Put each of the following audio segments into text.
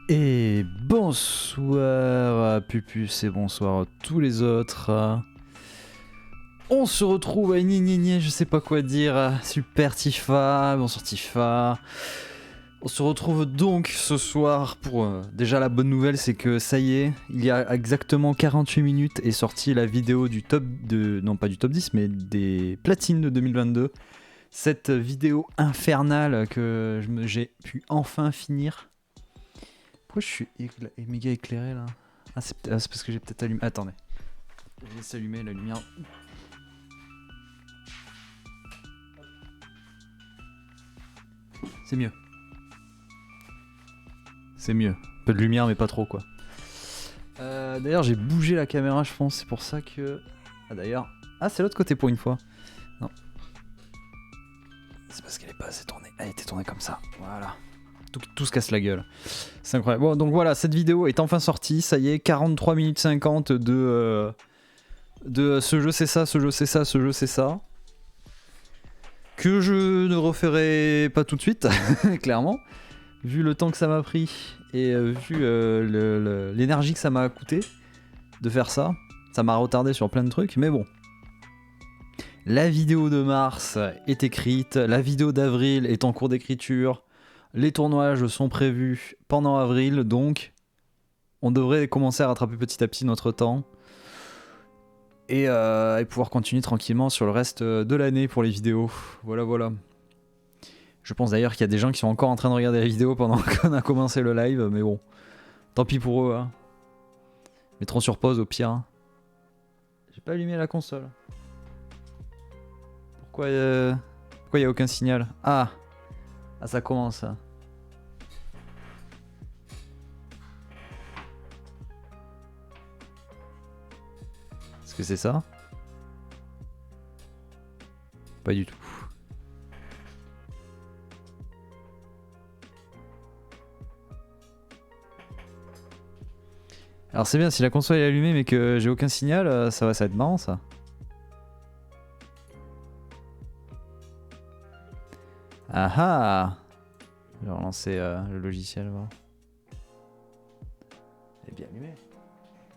Et bonsoir à Pupus et bonsoir à tous les autres. On se retrouve à je sais pas quoi dire. Super Tifa, bonsoir Tifa. On se retrouve donc ce soir pour... déjà la bonne nouvelle c'est que ça y est, il y a exactement 48 minutes est sortie la vidéo du top de... Non pas du top 10 mais des platines de 2022. Cette vidéo infernale que j'ai pu enfin finir. Pourquoi je suis méga éclairé là? Ah c'est parce que j'ai peut-être allumé... Attendez. Je vais laisser allumer la lumière. C'est mieux. C'est mieux. Peu de lumière mais pas trop quoi. D'ailleurs j'ai bougé la caméra je pense, c'est pour ça que... Ah d'ailleurs... Ah c'est l'autre côté pour une fois. Non. C'est parce qu'elle est pas assez tournée. Elle était tournée comme ça. Voilà. Tout se casse la gueule. C'est incroyable. Bon, donc voilà, cette vidéo est enfin sortie. Ça y est, 43 minutes 50 de ce jeu c'est ça, ce jeu c'est ça, ce jeu c'est ça. Que je ne referai pas tout de suite, clairement. Vu le temps que ça m'a pris et vu l'énergie que ça m'a coûté de faire ça. Ça m'a retardé sur plein de trucs, mais bon. La vidéo de mars est écrite, la vidéo d'avril est en cours d'écriture. Les tournoiages sont prévus pendant avril, donc on devrait commencer à rattraper petit à petit notre temps et pouvoir continuer tranquillement sur le reste de l'année pour les vidéos. Voilà, voilà. Je pense d'ailleurs qu'il y a des gens qui sont encore en train de regarder la vidéo pendant qu'on a commencé le live, mais bon, tant pis pour eux. Hein. Mettront sur pause au pire. Hein. J'ai pas allumé la console. Pourquoi il n'y a aucun signal? Ah, ça commence. Est-ce que c'est ça? Pas du tout. Alors c'est bien, si la console est allumée mais que j'ai aucun signal, ça va être marrant ça. Ah ah! Je vais relancer le logiciel. Voir. Elle est bien allumée.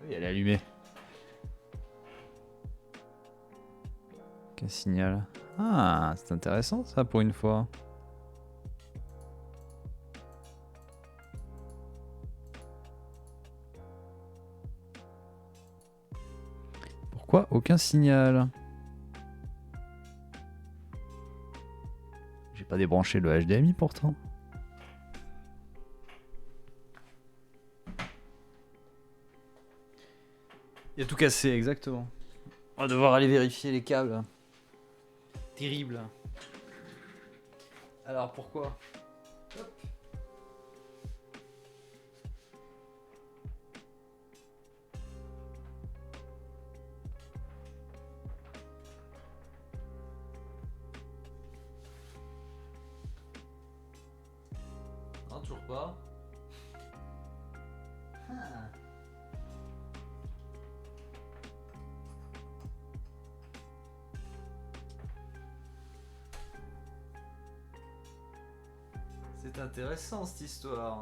Oui, elle est allumée. Aucun signal. Ah, c'est intéressant ça pour une fois. Pourquoi aucun signal? J'ai pas débranché le HDMI pourtant. Il y a tout cassé, exactement. On va devoir aller vérifier les câbles. Terrible. Alors pourquoi? Hop. Non, toujours pas. Ah. C'est intéressant cette histoire.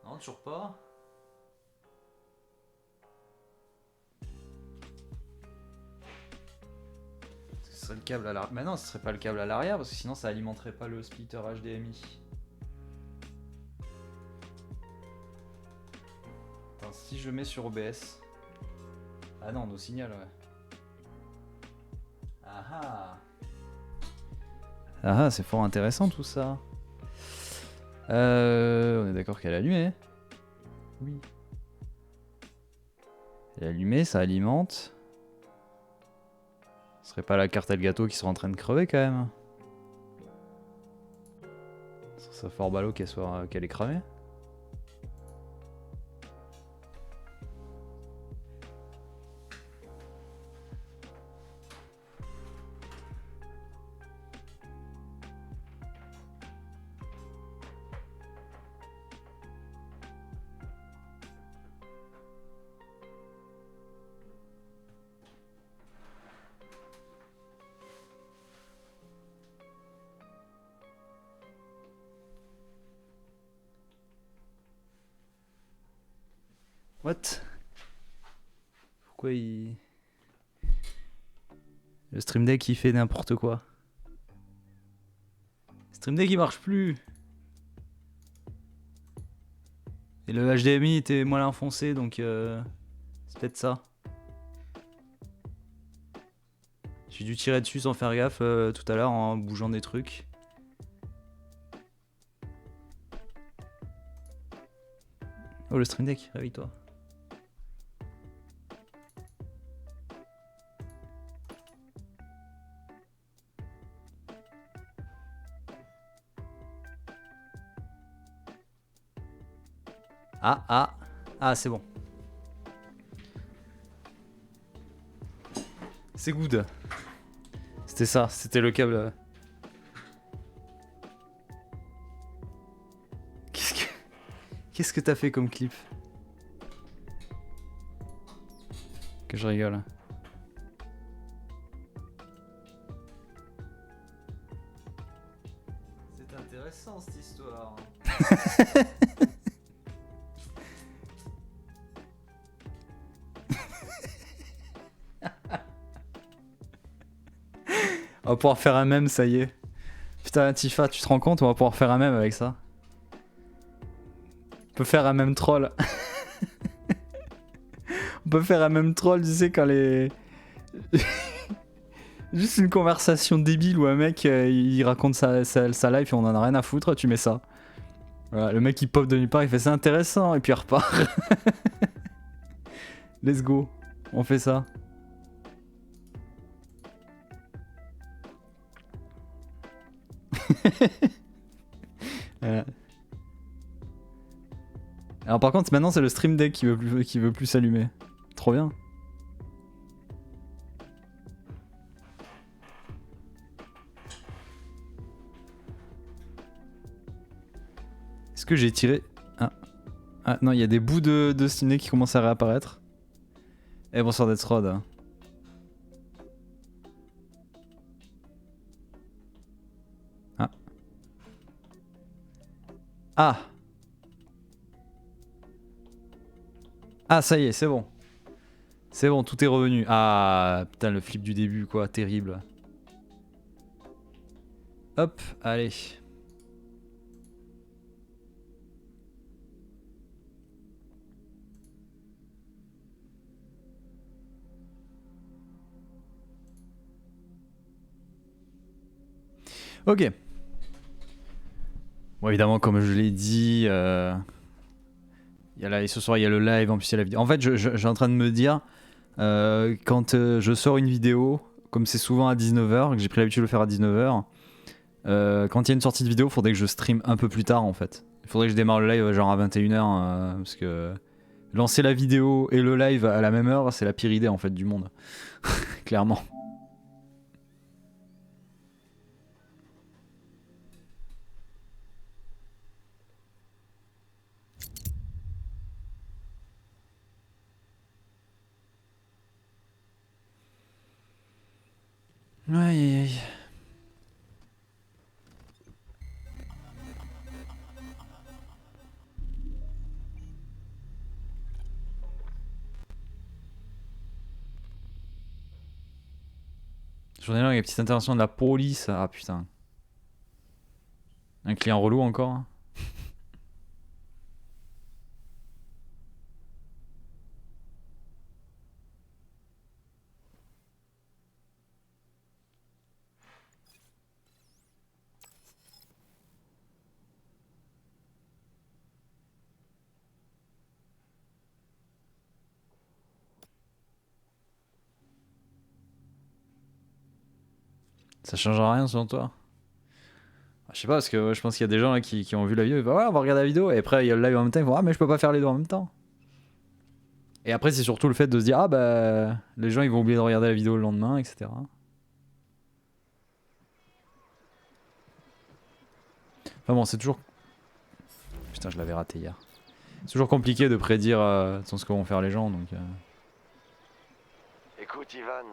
Non, toujours pas. Ce serait le câble à l'arrière. Mais non, ce serait pas le câble à l'arrière parce que sinon ça alimenterait pas le splitter HDMI. Attends, si je mets sur OBS. Ah non, nos signal, ouais. Ah ah. Ah ah, c'est fort intéressant tout ça. On est d'accord qu'elle est allumée. Oui. Elle est allumée, ça alimente. Ce serait pas la carte Elgato qui serait en train de crever quand même. Ce serait fort ballot qu'elle ait cramé. What? Pourquoi il... Le Stream Deck il fait n'importe quoi. Stream Deck il marche plus. Et le HDMI était moins enfoncé donc c'est peut-être ça. J'ai dû tirer dessus sans faire gaffe tout à l'heure en bougeant des trucs. Oh le Stream Deck, réveille-toi. Ah, c'est bon. C'est good. C'était ça, c'était le câble. Qu'est-ce que t'as fait comme clip? Que je rigole. C'est intéressant cette histoire. On va pouvoir faire un mème, ça y est. Putain, Tifa, tu te rends compte? On va pouvoir faire un mème avec ça. On peut faire un mème troll. On peut faire un mème troll, tu sais, quand les... Juste une conversation débile où un mec il raconte sa life et on en a rien à foutre, tu mets ça. Voilà, le mec il pop de nulle part, il fait c'est intéressant et puis il repart. Let's go, on fait ça. Voilà. Alors par contre maintenant c'est le Stream Deck qui veut plus s'allumer. Trop bien. Est-ce que j'ai tiré... Ah non, il y a des bouts de Steam Deck qui commencent à réapparaître. Eh bonsoir Deathrod. Ah. Ah. Ah ça y est, c'est bon. C'est bon, tout est revenu. Ah putain, le flip du début quoi, terrible. Hop, allez. Ok. Bon évidemment comme je l'ai dit, ce soir il y a le live, en plus il y a la vidéo. En fait je suis en train de me dire, quand je sors une vidéo, comme c'est souvent à 19h, que j'ai pris l'habitude de le faire à 19h, quand il y a une sortie de vidéo, il faudrait que je stream un peu plus tard en fait. Il faudrait que je démarre le live genre à 21h, parce que lancer la vidéo et le live à la même heure, c'est la pire idée en fait du monde. Clairement. Aïe aïe aïe. J'en ai là, il y a une petite intervention de la police. Ah putain. Un client relou encore. Hein. Ça changera rien selon toi? Je sais pas, parce que je pense qu'il y a des gens là, qui ont vu la vidéo, ils vont ouais, on va regarder la vidéo, et après il y a le live en même temps, ils vont ah mais je peux pas faire les deux en même temps. Et après c'est surtout le fait de se dire ah bah les gens ils vont oublier de regarder la vidéo le lendemain, etc. Enfin bon, c'est toujours... Putain, je l'avais raté hier. C'est toujours compliqué de prédire ce que vont faire les gens, donc... Écoute Ivan,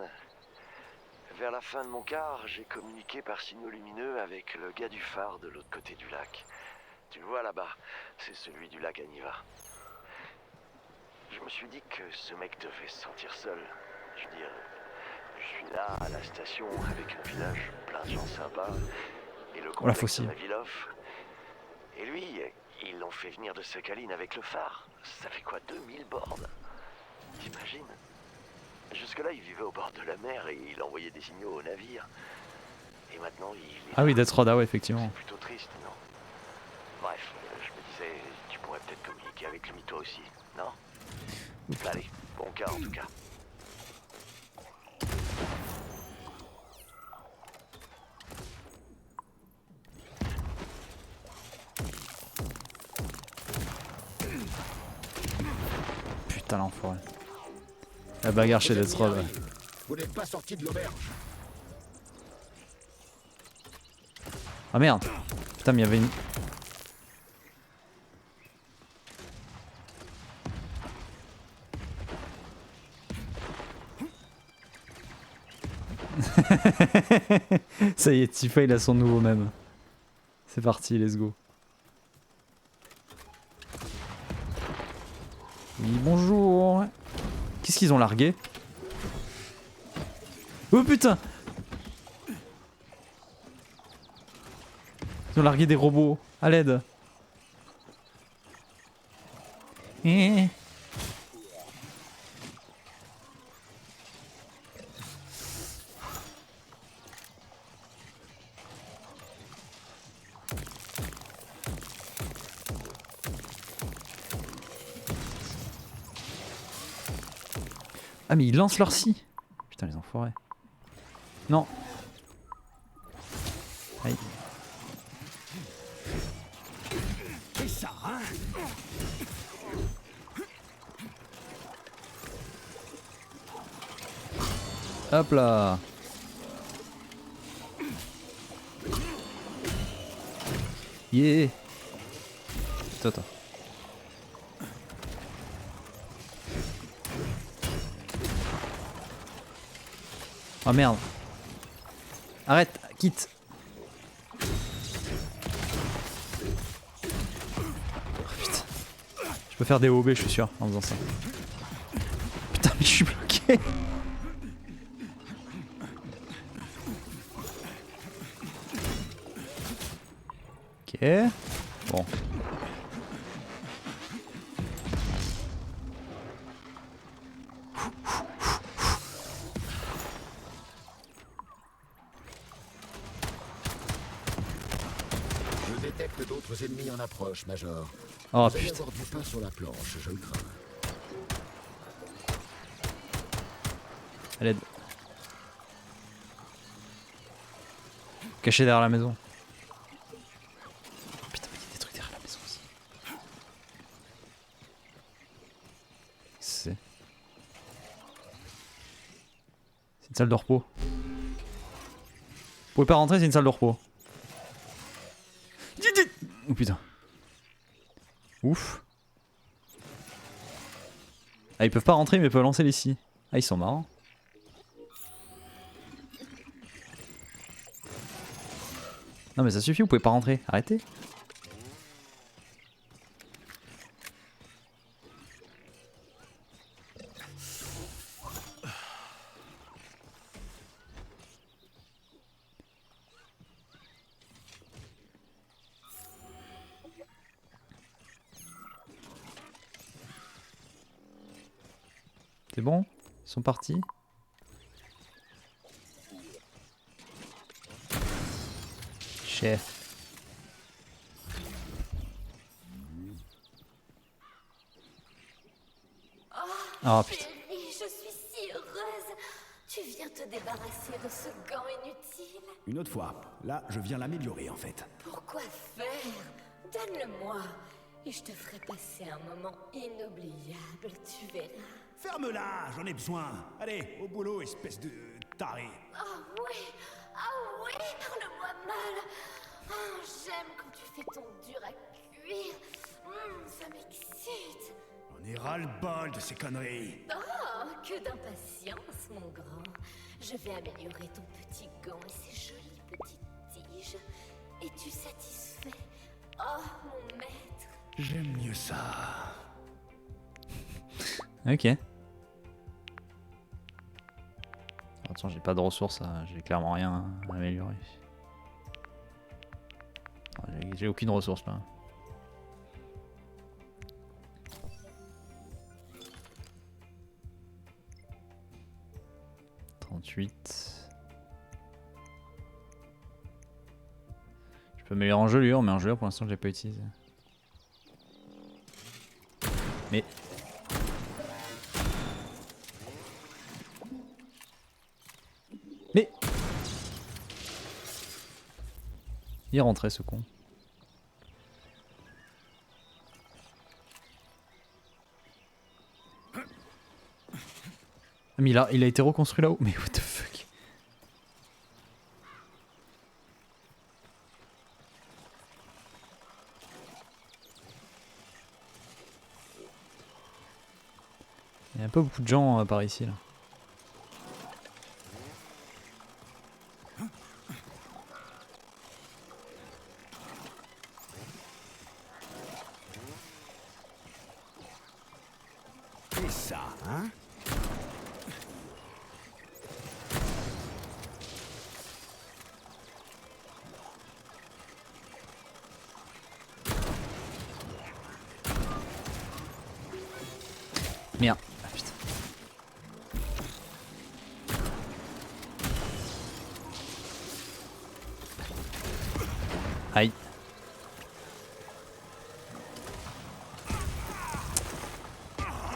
vers la fin de mon quart, j'ai communiqué par signaux lumineux avec le gars du phare de l'autre côté du lac. Tu le vois là-bas, c'est celui du lac Aniva. Je me suis dit que ce mec devait se sentir seul. Je veux dire, je suis là à la station avec un village plein de gens sympas et le Oh la complexe faucille. de Ravilov. Et lui, ils l'ont fait venir de Sakhaline avec le phare. Ça fait quoi, 2000 bornes? T'imagines? Jusque-là, il vivait au bord de la mer et il envoyait des signaux aux navires. Et maintenant, il est Ah oui, là. Death Road, ah ouais, effectivement. C'est plutôt triste, non? Bref, je me disais, tu pourrais peut-être communiquer avec lui toi aussi, non? Allez, bon cas en tout cas. Putain, l'enfoiré. La bagarre chez Death Road, ouais. Vous n'êtes pas sorti de l'auberge. Ah merde. Putain, mais il y avait une... Ça y est, Tifa il a son nouveau même. C'est parti, let's go. Oui, bonjour. Qu'est-ce qu'ils ont largué? Oh putain! Ils ont largué des robots. À l'aide. Ah mais ils lancent leur scie. Putain les enfoirés. Non. Aïe. Et ça, hein? Hop là. Yeah. Attends. Oh merde. Arrête, quitte. Oh putain. Je peux faire des OB, je suis sûr, en faisant ça. Putain, mais je suis bloqué. Ok. Bon. Je détecte d'autres ennemis en approche, Major. Oh Vous allez putain. avoir du pain sur la planche, je le crains. À l'aide. Caché derrière la maison. Putain, mais il y a des trucs derrière la maison aussi. C'est une salle de repos. Vous pouvez pas rentrer, c'est une salle de repos. Oh putain. Ouf. Ah, ils peuvent pas rentrer, mais ils peuvent lancer les scies. Ah, ils sont marrants. Non, mais ça suffit, vous pouvez pas rentrer. Arrêtez. C'est bon? Ils sont partis? Chef. Oh putain. Chérie, je suis si heureuse. Tu viens te débarrasser de ce gant inutile. Une autre fois. Là, je viens l'améliorer en fait. Pourquoi faire? Donne-le-moi. Et je te ferai passer un moment inoubliable, tu verras. Ferme-la, j'en ai besoin. Allez, au boulot, espèce de taré. Ah oui, parle-moi mal. Ah, j'aime quand tu fais ton dur à cuire. Ça m'excite. On est ras-le-bol de ces conneries. Oh, que d'impatience, mon grand. Je vais améliorer ton petit gant et ses jolies petites tiges. Es-tu satisfait? Oh, mon maître. J'aime mieux ça. Ok. Attends, j'ai pas de ressources, j'ai clairement rien à améliorer. J'ai aucune ressource là. Je peux améliorer en gelure, mais en gelure pour l'instant je l'ai pas utilisé. Mais... Il est rentré ce con. Ah, mais il a été reconstruit là-haut. Mais what the fuck. Il y a pas beaucoup de gens par ici là. Et ça, hein? Merde. Ah, putain. Aïe.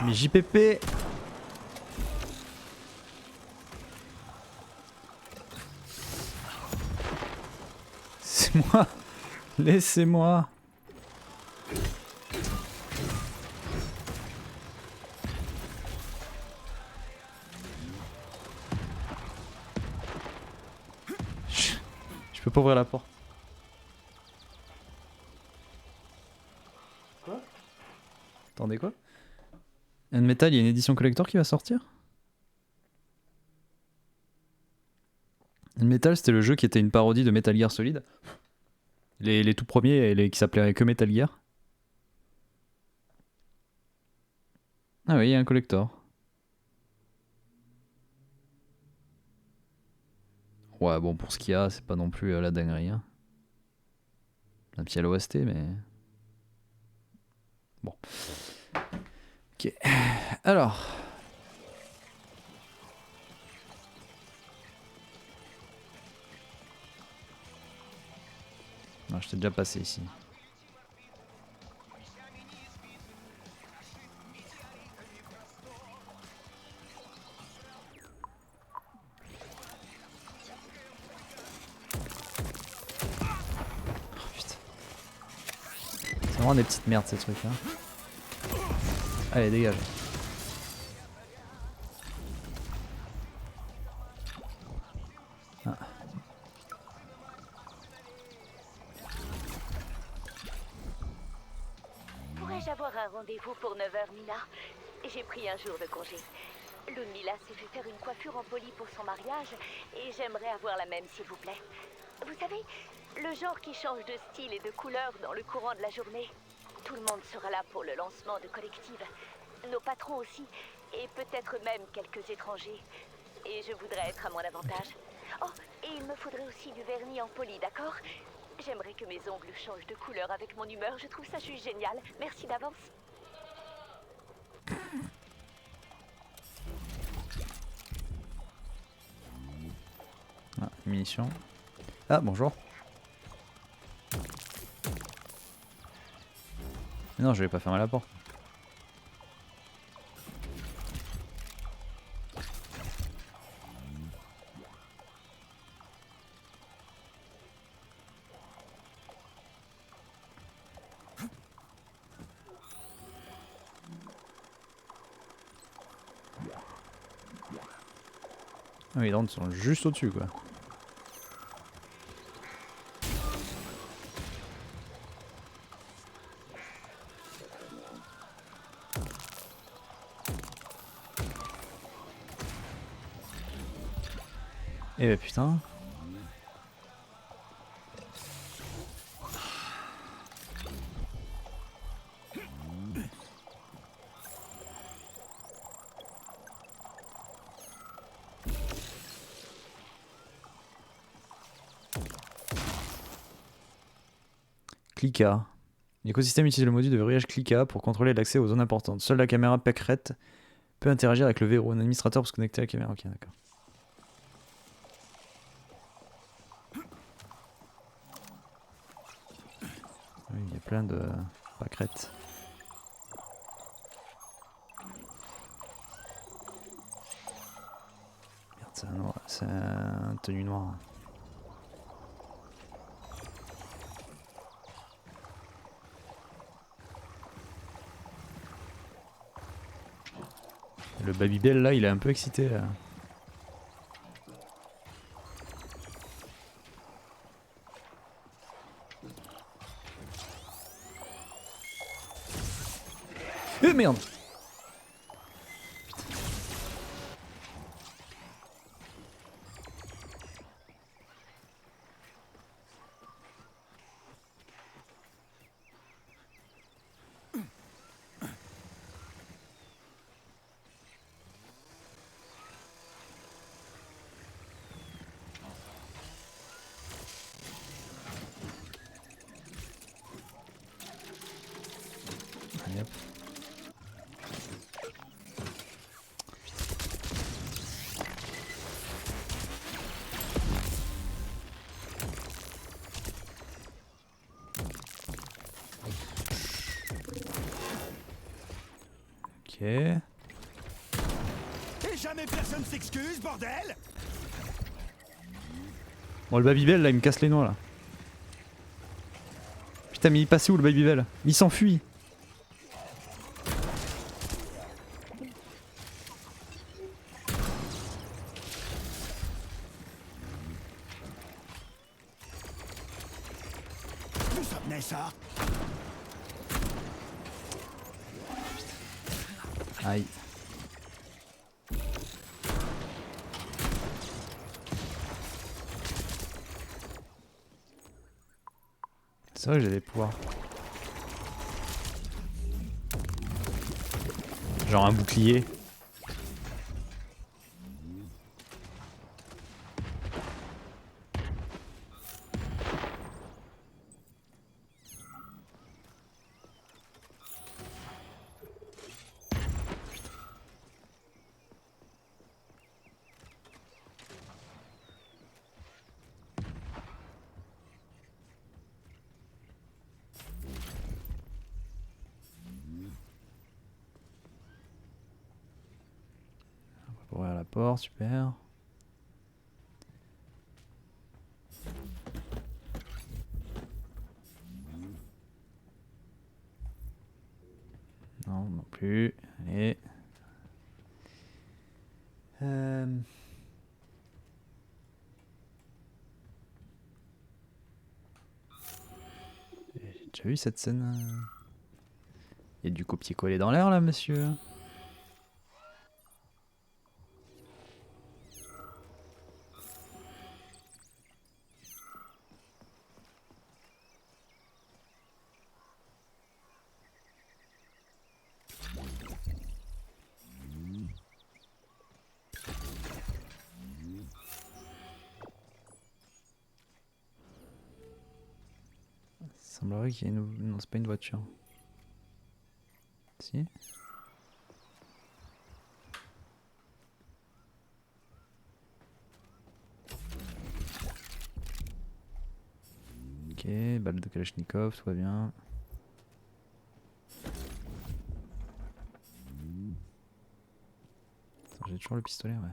Mais JPP. C'est moi. Laissez-moi. Je peux pas ouvrir la porte. Quoi? Attendez quoi? Unmetal, il y a une édition collector qui va sortir? Unmetal, c'était le jeu qui était une parodie de Metal Gear Solid. Les tout premiers qui s'appelaient que Metal Gear. Ah oui, il y a un collector. Ouais, bon, pour ce qu'il y a, c'est pas non plus la dinguerie. Hein. Un petit LOST, mais... Bon. Ok. Alors... Non, je t'ai déjà passé ici. Oh putain. C'est vraiment des petites merdes ces trucs là. Allez, dégage. Ah. Pourrais-je avoir un rendez-vous pour 9h, Mina? J'ai pris un jour de congé. Lune Mila s'est fait faire une coiffure en poli pour son mariage et j'aimerais avoir la même, s'il vous plaît. Vous savez, le genre qui change de style et de couleur dans le courant de la journée. Tout le monde sera là pour le lancement de Collective. Nos patrons aussi, et peut-être même quelques étrangers. Et je voudrais être à mon avantage. Oh, et il me faudrait aussi du vernis en poli, d'accord? J'aimerais que mes ongles changent de couleur avec mon humeur, je trouve ça juste génial. Merci d'avance. Ah, munitions. Ah, bonjour. Non, je vais pas fermer la porte. Ah oui, les drones sont juste au-dessus quoi. Eh bah putain. Clica. L'écosystème utilise le module de verrouillage Clica pour contrôler l'accès aux zones importantes. Seule la caméra Pecret peut interagir avec le verrou. Un administrateur peut se connecter à la caméra. Ok, d'accord. Oui, il y a plein de pâquerettes. Merde, c'est un tenue noire. Le Babybel là, il est un peu excité. Là. Eh merde! Allez, hop. Ok. Et jamais personne s'excuse, bordel! Bon, le Babybel là, il me casse les noix là. Putain, mais il est passé où le Babybel? Il s'enfuit! D'où ça venait ça? Aïe. C'est vrai que j'ai des pouvoirs. Genre un bouclier. Pour ouvrir la porte, super. Non, non plus. Allez. J'ai déjà vu cette scène. Il y a du copier-coller dans l'air là, monsieur. Il semblerait qu'il y ait une... Non, c'est pas une voiture. Si. Ok, balle de Kalachnikov, tout va bien. J'ai toujours le pistolet, ouais.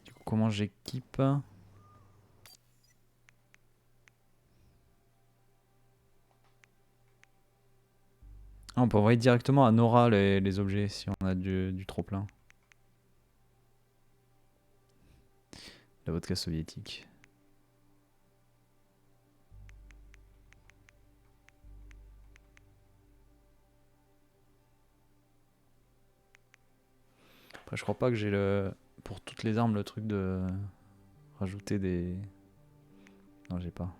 Du coup, comment j'équipe? Ah, on peut envoyer directement à Nora les objets si on a du trop plein. La vodka soviétique. Après, je crois pas que j'ai le pour toutes les armes le truc de rajouter des... Non, j'ai pas.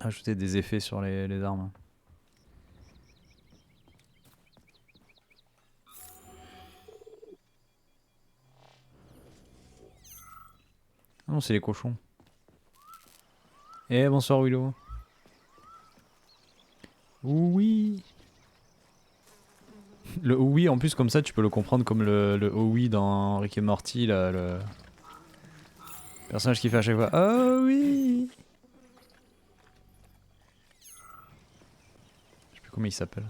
Rajouter des effets sur les armes. Ah non, c'est les cochons. Eh, bonsoir Willow. Oui. Le oui en plus comme ça tu peux le comprendre comme le oui dans Rick et Morty là, le personnage qui fait à chaque fois oh oui. Je sais plus comment il s'appelle.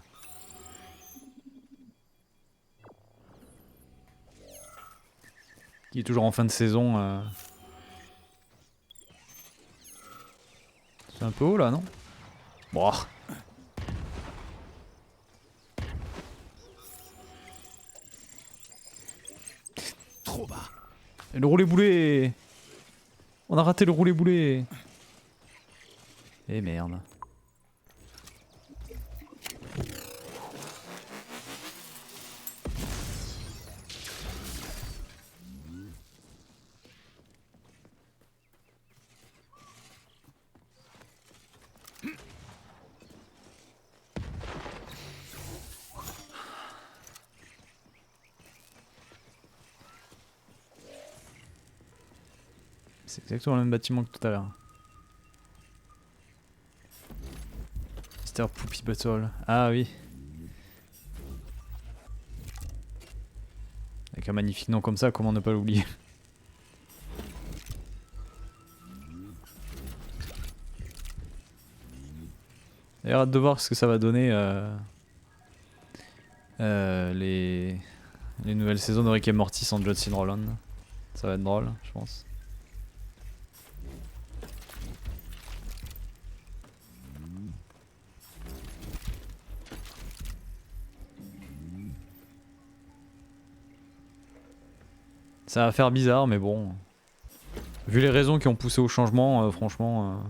Qui est toujours en fin de saison. C'est un peu haut là non? Bon. Trop bas. Et le roulé boulet. On a raté le roulé boulet. Eh merde. C'est exactement le même bâtiment que tout à l'heure. Mr. Poopy Butthole. Ah oui. Avec un magnifique nom comme ça, comment ne pas l'oublier? D'ailleurs, hâte de voir ce que ça va donner les nouvelles saisons de Rick et Morty sans John C. Roland. Ça va être drôle, je pense. Ça va faire bizarre, mais bon. Vu les raisons qui ont poussé au changement, franchement,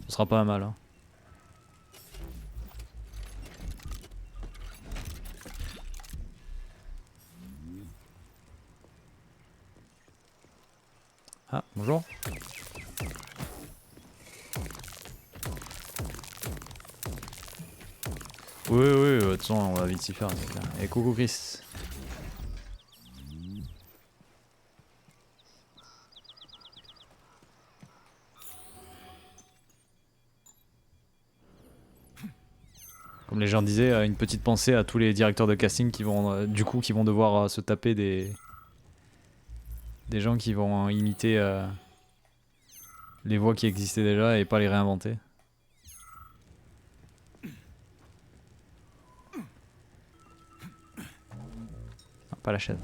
ce sera pas mal. Hein. Ah, bonjour. Oui, oui, de toute façon, on va vite s'y faire. Et coucou Chris. Comme les gens disaient, une petite pensée à tous les directeurs de casting qui vont, qui vont devoir se taper des gens qui vont imiter les voix qui existaient déjà et pas les réinventer. Non, pas la chaîne.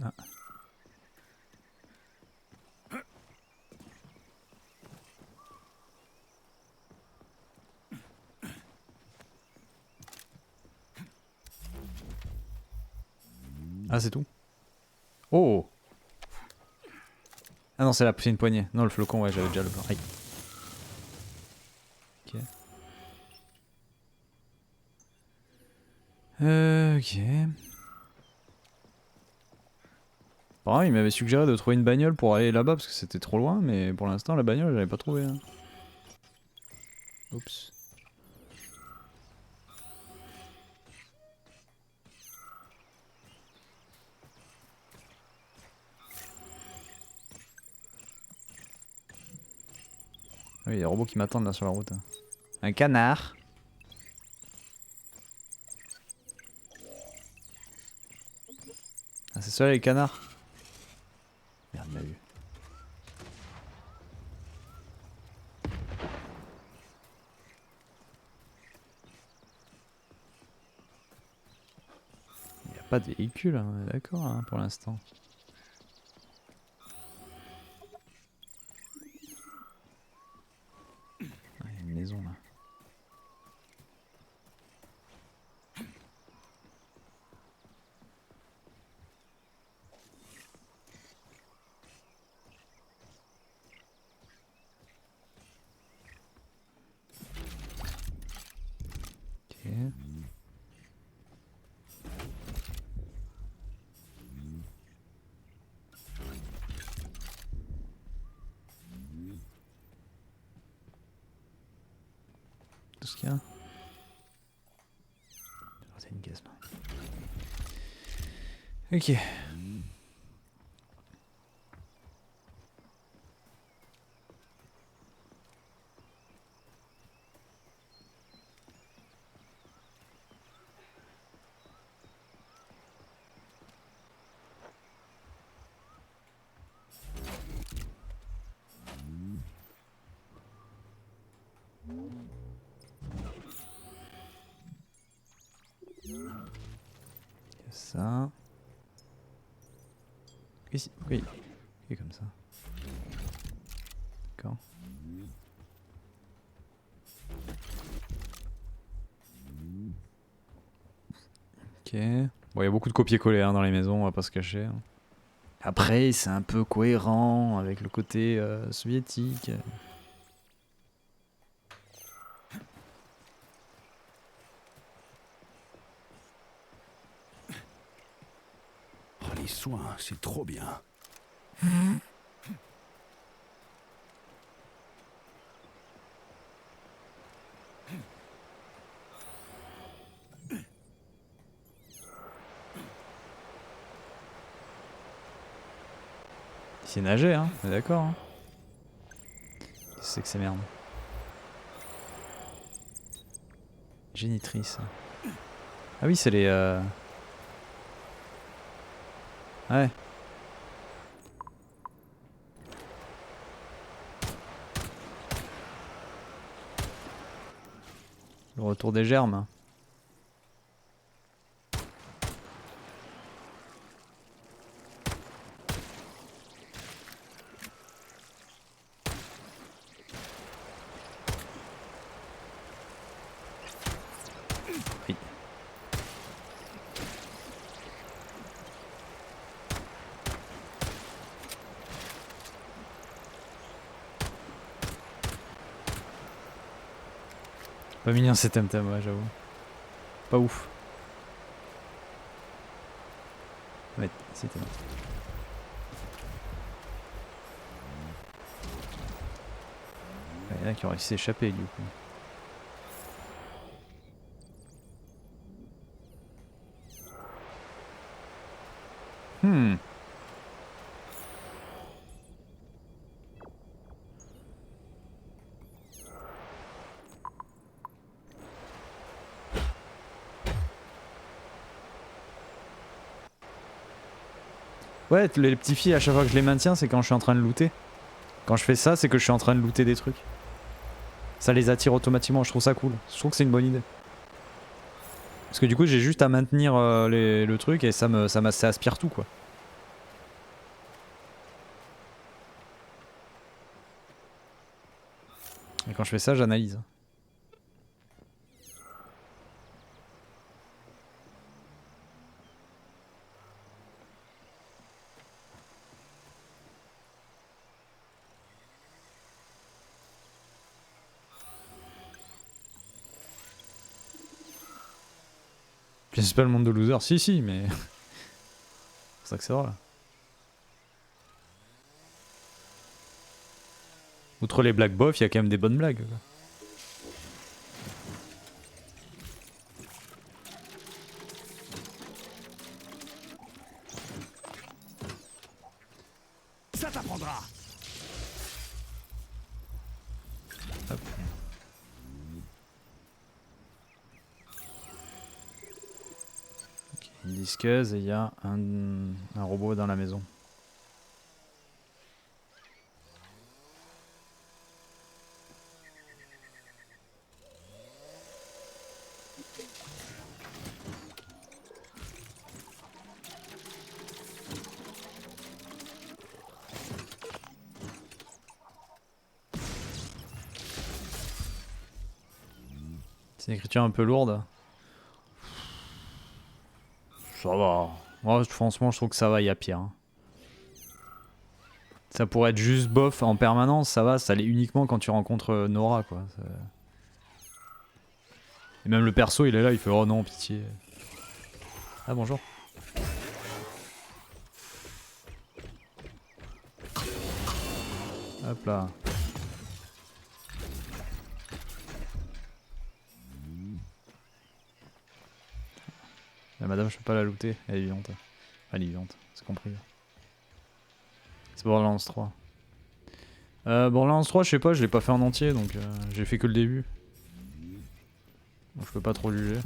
Ah. Ah, c'est tout. Oh. Ah non, c'est une poignée. Non, le flocon, ouais, j'avais déjà le plan. Aïe. Ok. Ok. Pareil, il m'avait suggéré de trouver une bagnole pour aller là-bas parce que c'était trop loin, mais pour l'instant, la bagnole, je l'avais pas trouvée. Hein. Oups. Oui, il y a des robots qui m'attendent là sur la route. Hein. Un canard. Ah, c'est ça les canards? Merde, il m'a vu. Il n'y a pas de véhicule, hein, on est d'accord hein, pour l'instant. Ah, il y a une maison là. tout ce qu'il y a. C'est une caisse là. Ok. Ça. Ici, oui. Et comme ça. D'accord. Ok. Bon, il y a beaucoup de copier-coller hein, dans les maisons, on va pas se cacher. Hein. Après, c'est un peu cohérent avec le côté soviétique. Oh, les soins, c'est trop bien. C'est nager, hein, on est d'accord. Hein. C'est que c'est merde. Génitrice. Ah oui, c'est les. Ouais. Le retour des germes. Oui. Pas mignon ces temtem, ouais, j'avoue. Pas ouf. Ouais, c'était bon. Il y en a qui ont réussi à s'échapper du coup. Ouais, les petits filles, à chaque fois que je les maintiens, c'est quand je suis en train de looter. Quand je fais ça, c'est que je suis en train de looter des trucs. Ça les attire automatiquement, je trouve ça cool. Je trouve que c'est une bonne idée. Parce que du coup, j'ai juste à maintenir le truc et ça aspire tout, quoi. Et quand je fais ça, j'analyse. Puis c'est pas le monde de loser, si, mais. C'est ça que c'est drôle. Outre les blagues bof, il y a quand même des bonnes blagues. Quoi. Ça t'apprendra. Hop. Okay, une disqueuse et il y a un robot dans la maison. C'est une écriture un peu lourde. Ça va. Moi, franchement, je trouve que ça va, il y a pire. Hein. Ça pourrait être juste bof en permanence, ça va, ça l'est uniquement quand tu rencontres Nora, quoi. Ça... Et même le perso, il est là, il fait oh non, pitié. Ah, bonjour. Hop là. La madame, je peux pas la looter, elle est vivante. Enfin, elle est vivante, c'est compris. C'est Borderlands 3. Borderlands 3, je sais pas, je l'ai pas fait en entier, donc j'ai fait que le début. Donc je peux pas trop juger.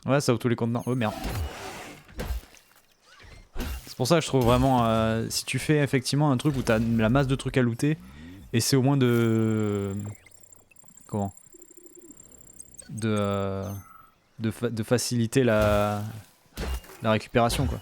Ouais, ça ouvre tous les contenants. Oh merde. C'est pour ça que je trouve vraiment, si tu fais effectivement un truc où t'as la masse de trucs à looter, essaie au moins de... Comment de faciliter la récupération, quoi.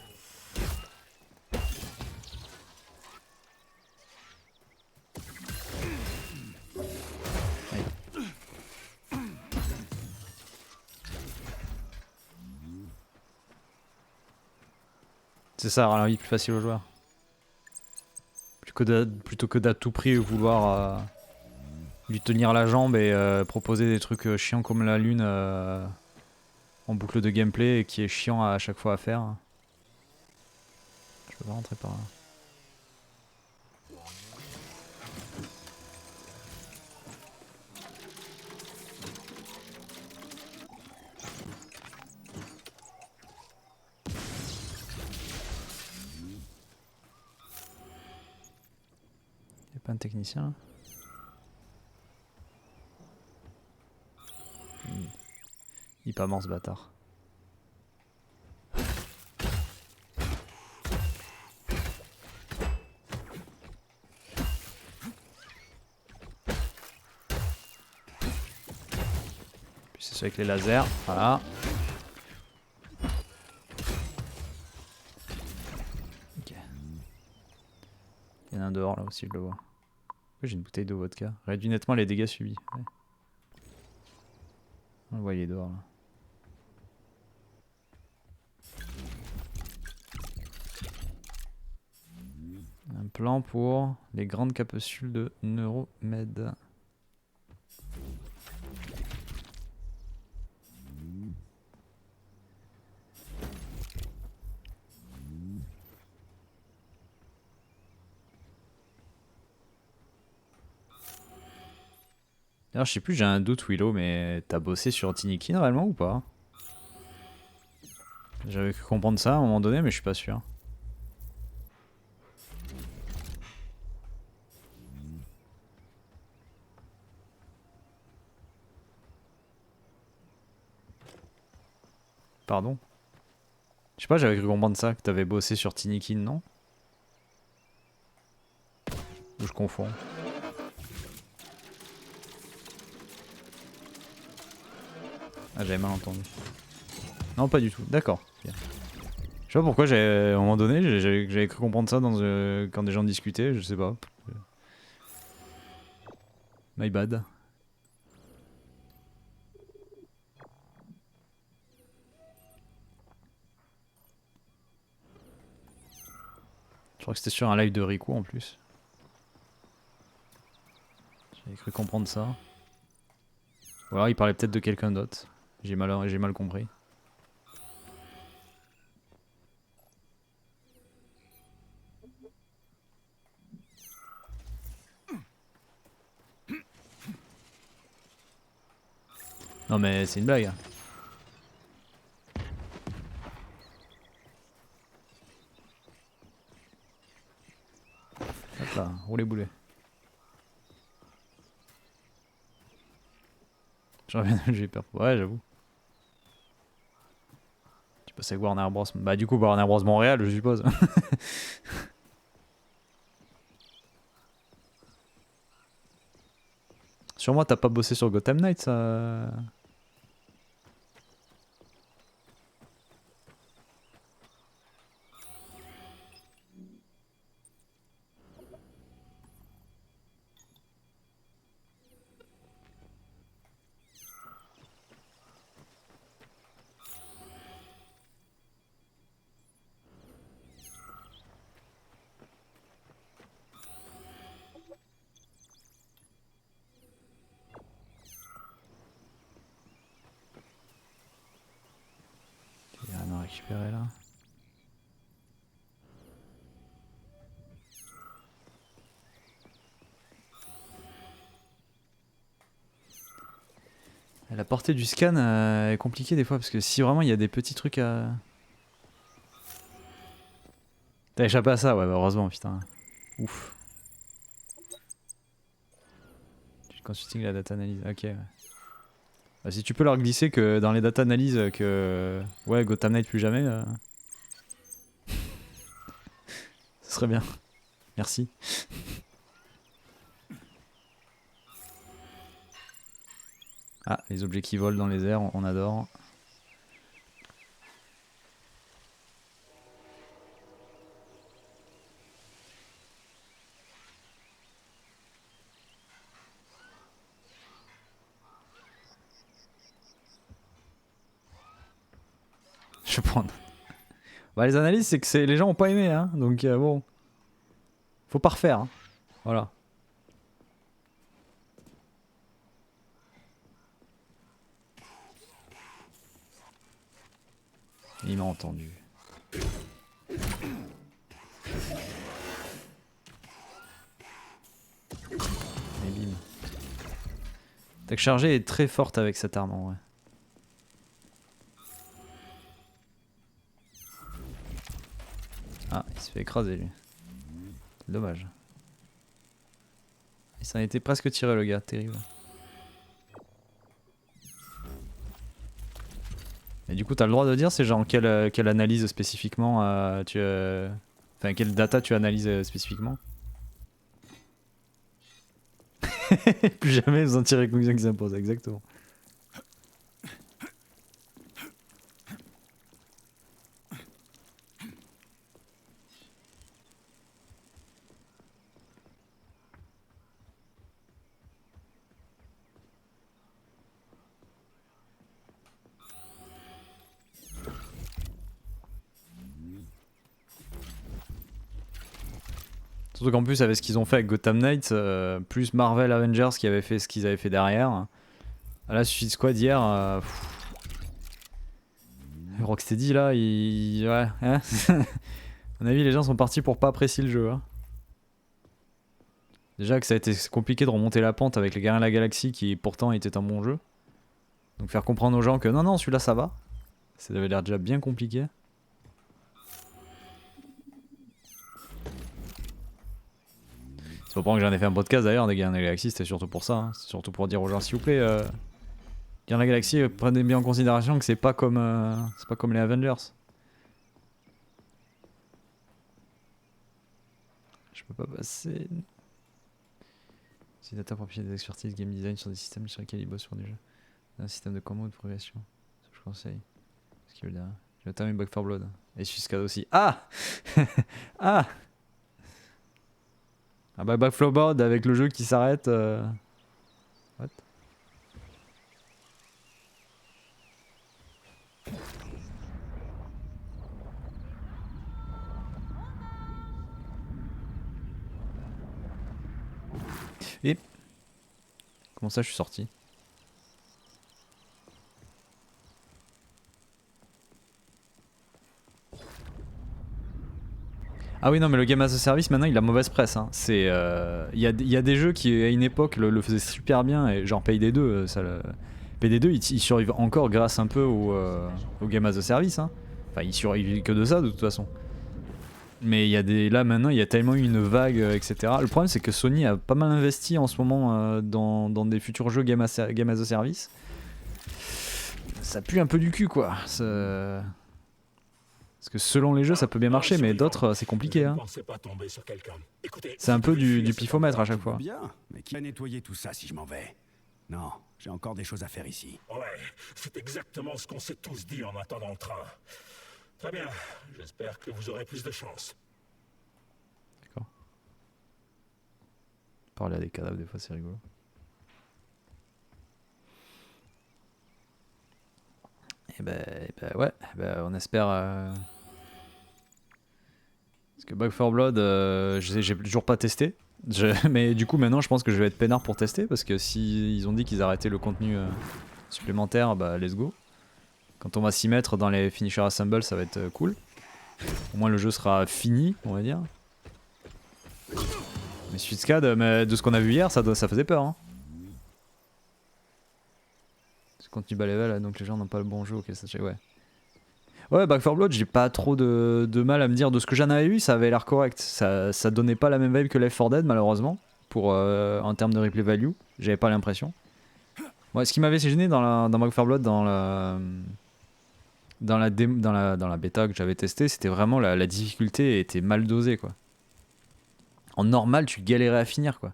C'est ça, rend la vie plus facile aux joueurs. Plutôt que d'à tout prix vouloir lui tenir la jambe et proposer des trucs chiants comme la lune en boucle de gameplay et qui est chiant à chaque fois à faire. Je peux pas rentrer par là. Y'a pas un technicien là? Il est pas mort ce bâtard. Puis c'est celui avec les lasers, voilà. Ok. Il y en a un dehors là aussi, je le vois. J'ai une bouteille de vodka. Réduit nettement les dégâts subis. Ouais. On le voit, il est dehors là. Un plan pour les grandes capsules de Neuromed. D'ailleurs, je sais plus, j'ai un doute, Willow, mais t'as bossé sur Tinikin réellement ou pas? J'avais cru comprendre ça à un moment donné, mais je suis pas sûr. Pardon? Je sais pas, j'avais cru comprendre ça, que t'avais bossé sur Tinikin, non? Ou je confonds? Ah, j'avais mal entendu. Non, pas du tout. D'accord. Bien. Je sais pas pourquoi, à un moment donné, j'avais cru comprendre ça quand des gens discutaient, je sais pas. My bad. Je crois que c'était sur un live de Riku en plus. J'avais cru comprendre ça. Ou alors il parlait peut-être de quelqu'un d'autre. J'ai mal compris. Non mais c'est une blague. Hop là, roulez boulet. J'ai peur. Ouais, j'avoue. Tu passes avec Warner Bros. Bah du coup Warner Bros Montréal, je suppose. Sur moi, t'as pas bossé sur Gotham Knights, ça... récupérer là. La portée du scan est compliquée des fois parce que si vraiment il y a des petits trucs à... T'as échappé à ça, ouais, bah heureusement, putain. Ouf. Du consulting la data analyse, ok. Ouais. Bah, si tu peux leur glisser que dans les data analyses que... Ouais, Gotham Knight plus jamais... Ce serait bien. Merci. Ah, les objets qui volent dans les airs, on adore. Je vais prendre. Bah, les analyses, c'est que les gens ont pas aimé, hein. Donc bon. Faut pas refaire. Hein. Voilà. Il m'a entendu. Et bim. Attaque chargée est très forte avec cette arme en vrai. Ah, il se fait écraser lui. C'est dommage. Il s'en était presque tiré le gars, terrible. Et du coup, t'as le droit de dire, c'est genre quelle analyse spécifiquement enfin, quelle data tu analyses spécifiquement. Plus jamais vous en tirez les conclusions qui s'imposent, exactement. Surtout qu'en plus avec ce qu'ils ont fait avec Gotham Knights, plus Marvel Avengers qui avait fait ce qu'ils avaient fait derrière. Là, Suicide Squad hier, Rocksteady là, ouais, hein. À mon avis, les gens sont partis pour pas apprécier le jeu. Hein. Déjà que ça a été compliqué de remonter la pente avec les Gardiens de la Galaxie qui pourtant était un bon jeu. Donc faire comprendre aux gens que non, celui-là ça va. Ça avait l'air déjà bien compliqué. C'est pas pour que j'en ai fait un podcast d'ailleurs des Gardiens de la Galaxie, c'était surtout pour ça. Hein. C'est surtout pour dire aux gens, s'il vous plaît, Gardiens de la Galaxie, prenez bien en considération que c'est pas comme les Avengers. Je peux pas passer. C'est data pour appuyer des expertises game design sur des systèmes sur lesquels ils bossent sur des jeux. Un système de combo ou de progression. Ça, je conseille. Ce qu'il veut dire. Je vais terminer Back 4 Blood. Et Suicide Squad aussi. Ah ah ah bah Back 4 Blood avec le jeu qui s'arrête. What? Et comment ça je suis sorti? Ah oui non mais le game as a service maintenant il a mauvaise presse hein. C'est il y a des jeux qui à une époque le faisaient super bien et genre Payday 2 Payday 2 ils survivent encore grâce un peu au game as a service hein. Enfin ils survivent que de ça de toute façon. Mais il y a là maintenant il y a tellement eu une vague etc. Le problème c'est que Sony a pas mal investi en ce moment dans des futurs jeux game as a service. Ça pue un peu du cul quoi. Parce que selon les jeux ça peut bien marcher mais d'autres c'est compliqué hein. C'est un peu du pifomètre à chaque fois. Bien, mais qui va nettoyer tout ça si je m'en vais? Non, j'ai encore des choses à faire ici. Ouais, c'est exactement ce qu'on s'est tous dit en attendant le train. Très bien, j'espère que vous aurez plus de chance. D'accord. Parler à des cadavres des fois c'est rigolo. Et ben ouais, on espère... Parce que Back 4 Blood, j'ai toujours pas testé. Mais du coup maintenant je pense que je vais être peinard pour tester parce que si ils ont dit qu'ils arrêtaient le contenu supplémentaire, bah let's go. Quand on va s'y mettre dans les Finisher Assemble, ça va être cool. Au moins le jeu sera fini, on va dire. Mais Suicide, mais de ce qu'on a vu hier, ça faisait peur. Hein. Quand tu bats level, donc les gens n'ont pas le bon jeu, ok, ça ouais. Ouais, Back 4 Blood, j'ai pas trop de mal à me dire. De ce que j'en avais vu, ça avait l'air correct. Ça donnait pas la même vibe que Left 4 Dead, malheureusement, en termes de replay value. J'avais pas l'impression. Ouais, ce qui m'avait gêné dans Back 4 Blood, dans la bêta que j'avais testée, c'était vraiment la difficulté était mal dosée, quoi. En normal, tu galérais à finir, quoi.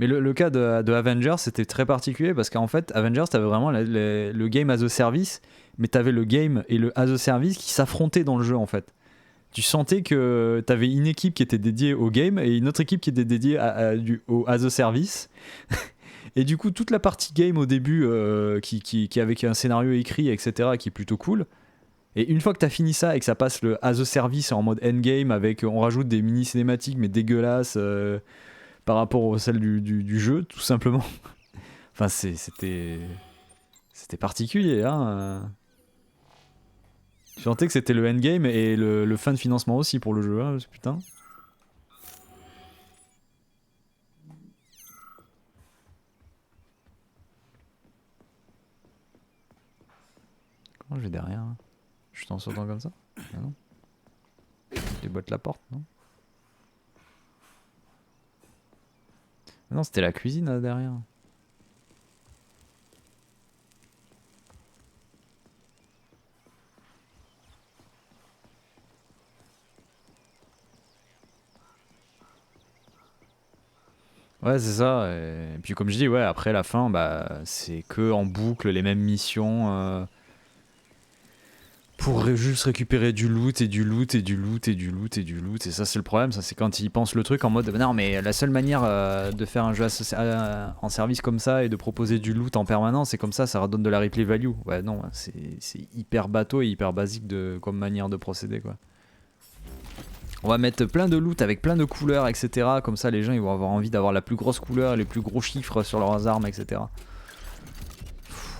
Mais le cas de Avengers, c'était très particulier parce qu'en fait, Avengers, t'avais vraiment le game as a service, mais t'avais le game et le as a service qui s'affrontaient dans le jeu, en fait. Tu sentais que t'avais une équipe qui était dédiée au game et une autre équipe qui était dédiée au as a service. Et du coup, toute la partie game au début, qui avec un scénario écrit, etc., qui est plutôt cool. Et une fois que t'as fini ça et que ça passe le as a service en mode endgame, avec on rajoute des mini cinématiques mais dégueulasses. Par rapport aux celles du jeu, tout simplement. Enfin, c'était particulier, hein. Je sentais que c'était le endgame et le fin de financement aussi pour le jeu, hein, putain. Comment je vais derrière? Je suis en sautant comme ça? Ah non. Je déboîte la porte, non? Non, c'était la cuisine là derrière. Ouais, c'est ça. Et puis comme je dis, ouais, après la fin, bah, c'est que en boucle les mêmes missions pour juste récupérer du loot et du loot et du loot et du loot et du loot. Et ça, c'est le problème. Ça, c'est quand ils pensent le truc en mode non, mais la seule manière de faire un jeu en service comme ça et de proposer du loot en permanence, c'est comme ça redonne de la replay value. Ouais, non, c'est hyper bateau et hyper basique comme manière de procéder, quoi. On va mettre plein de loot avec plein de couleurs, etc. Comme ça, les gens ils vont avoir envie d'avoir la plus grosse couleur et les plus gros chiffres sur leurs armes, etc.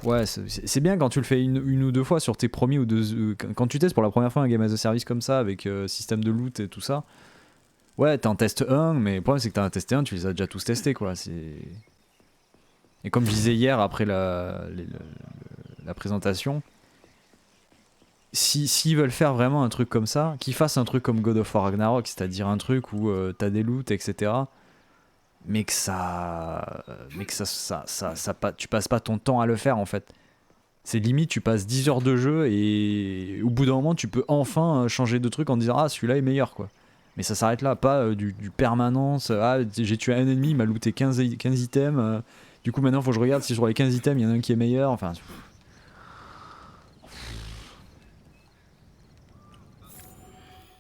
Ouais, c'est bien quand tu le fais une ou deux fois sur tes premiers ou deux. Quand tu testes pour la première fois un game as a service comme ça, avec système de loot et tout ça. Ouais, t'en testes un, mais le problème c'est que t'en as testé un, tu les as déjà tous testés, quoi. Et comme je disais hier après la présentation. S'ils veulent faire vraiment un truc comme ça, qu'ils fassent un truc comme God of War Ragnarok, c'est-à-dire un truc où t'as des loots, etc. Mais que tu passes pas ton temps à le faire, en fait. C'est limite, tu passes 10 heures de jeu et au bout d'un moment, tu peux enfin changer de truc en disant ah, celui-là est meilleur, quoi. Mais ça s'arrête là, pas du permanence. Ah, j'ai tué un ennemi, il m'a looté 15 items. Du coup, maintenant, faut que je regarde si sur les 15 items, il y en a un qui est meilleur. Enfin.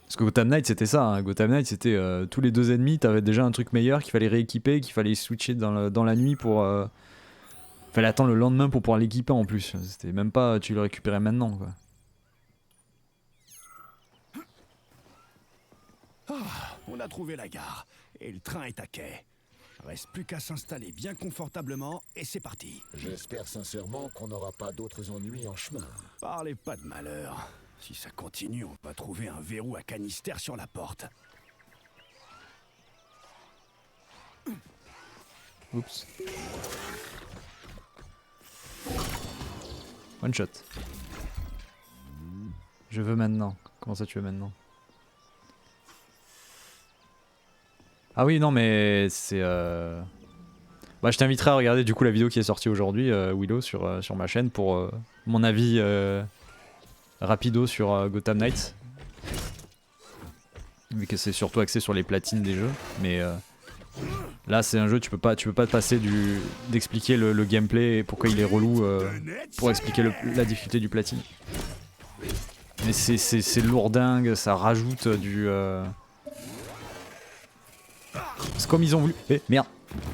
Parce que Gotham Knight c'était ça, hein. Gotham Knight c'était tous les deux ennemis, t'avais déjà un truc meilleur qu'il fallait rééquiper, qu'il fallait switcher dans la nuit pour... Fallait attendre le lendemain pour pouvoir l'équiper en plus, c'était même pas tu le récupérais maintenant, quoi. Ah, on a trouvé la gare et le train est à quai. Reste plus qu'à s'installer bien confortablement et c'est parti. J'espère sincèrement qu'on n'aura pas d'autres ennuis en chemin. Parlez pas de malheur. Si ça continue, on va trouver un verrou à canister sur la porte. Oups. One shot. Je veux maintenant. Comment ça tu veux maintenant? Ah oui, non mais c'est... Bah, je t'inviterai à regarder du coup la vidéo qui est sortie aujourd'hui, Willow, sur ma chaîne pour mon avis rapido sur Gotham Knights. Vu que c'est surtout axé sur les platines des jeux. Mais là c'est un jeu, tu peux pas te passer d'expliquer le gameplay et pourquoi il est relou pour expliquer la difficulté du platine. Mais c'est lourdingue, ça rajoute du... C'est comme ils ont voulu... merde.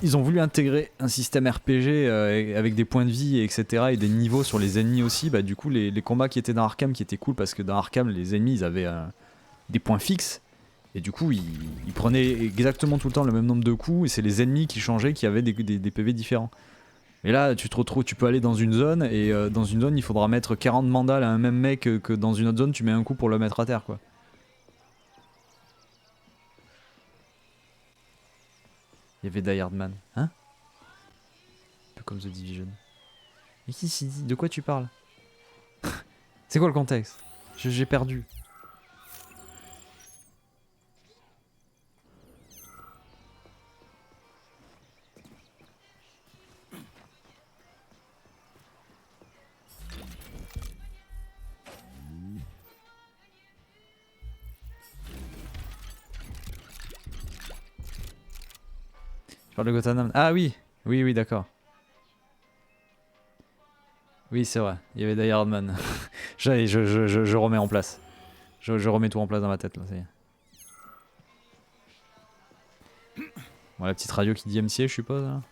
Ils ont voulu intégrer un système RPG avec des points de vie, etc. et des niveaux sur les ennemis aussi. Bah, du coup, les combats qui étaient dans Arkham qui étaient cool parce que dans Arkham, les ennemis ils avaient des points fixes. Et du coup, ils prenaient exactement tout le temps le même nombre de coups et c'est les ennemis qui changeaient qui avaient des PV différents. Mais là, tu te retrouves, tu peux aller dans une zone et dans une zone, il faudra mettre 40 mandales à un même mec que dans une autre zone, tu mets un coup pour le mettre à terre, quoi. Il y avait Die Hard Man, hein? Un peu comme The Division. Mais qui s'y dit? De quoi tu parles? C'est quoi le contexte? J'ai perdu. Je parle de Gotham. Ah oui! Oui, oui, d'accord. Oui, c'est vrai. Il y avait Die Hard Man. je remets en place. Je remets tout en place dans ma tête, là, ça y est. Bon, la petite radio qui dit MCA, je suppose. Hein.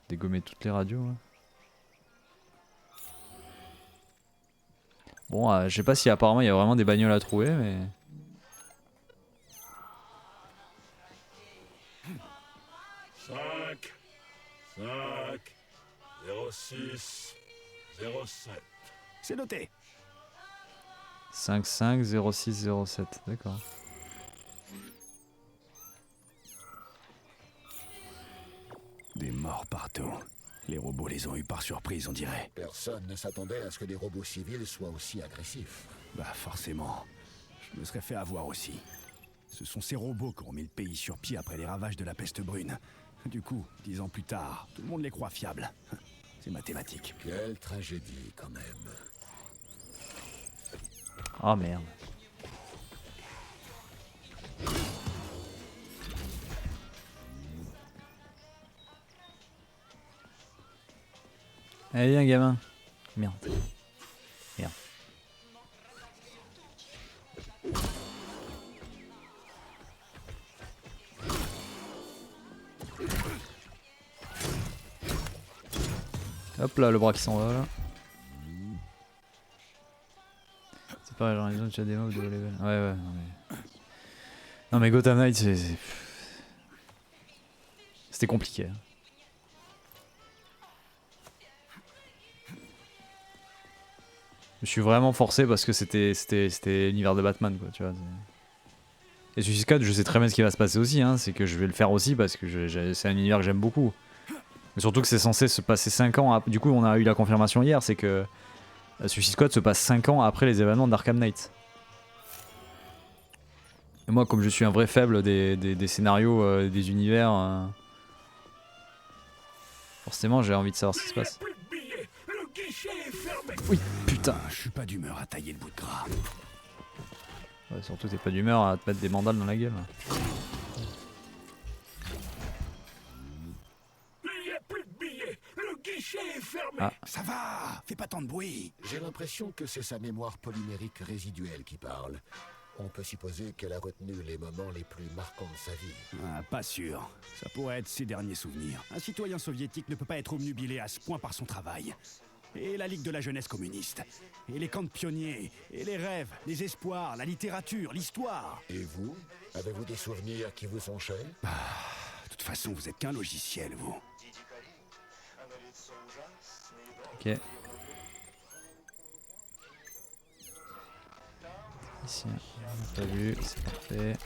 Dégommer toutes les radios. Ouais. Bon, je sais pas si apparemment il y a vraiment des bagnoles à trouver, mais... 06 07. C'est noté. 55 06 07, d'accord. Des morts partout. Les robots les ont eus par surprise, on dirait. Personne ne s'attendait à ce que des robots civils soient aussi agressifs. Bah forcément. Je me serais fait avoir aussi. Ce sont ces robots qui ont mis le pays sur pied après les ravages de la peste brune. Du coup, 10 ans plus tard, tout le monde les croit fiables. C'est mathématique. Quelle tragédie, quand même. Oh merde. Allez, viens, gamin. Merde. Merde. Hop là, le bras qui s'en va là. C'est pareil, genre les gens tu as des mobs de level. Ouais, ouais, non mais. Non mais Gotham Knight, c'était compliqué. Hein. Je suis vraiment forcé parce que c'était l'univers de Batman, quoi, tu vois. Et Suicide Squad, je sais très bien ce qui va se passer aussi, hein, c'est que je vais le faire aussi parce que c'est un univers que j'aime beaucoup. Mais surtout que c'est censé se passer 5 ans. Du coup, on a eu la confirmation hier, c'est que Suicide Squad se passe 5 ans après les événements d'Arkham Knight. Et moi, comme je suis un vrai faible des scénarios, des univers, forcément, j'ai envie de savoir ce qui se passe. Oui, putain. Je suis pas d'humeur à tailler le bout de gras. Ouais, surtout, t'es pas d'humeur à te mettre des mandales dans la gueule. Ah. Ça va, fais pas tant de bruit. J'ai l'impression que c'est sa mémoire polymérique résiduelle qui parle. On peut supposer qu'elle a retenu les moments les plus marquants de sa vie. Ah, pas sûr. Ça pourrait être ses derniers souvenirs. Un citoyen soviétique ne peut pas être obnubilé à ce point par son travail. Et la Ligue de la jeunesse communiste. Et les camps de pionniers. Et les rêves, les espoirs, la littérature, l'histoire. Et vous? Avez-vous des souvenirs qui vous sont chers? De toute façon, vous êtes qu'un logiciel, vous. Ok. Ici, on n'a pas vu, c'est parfait.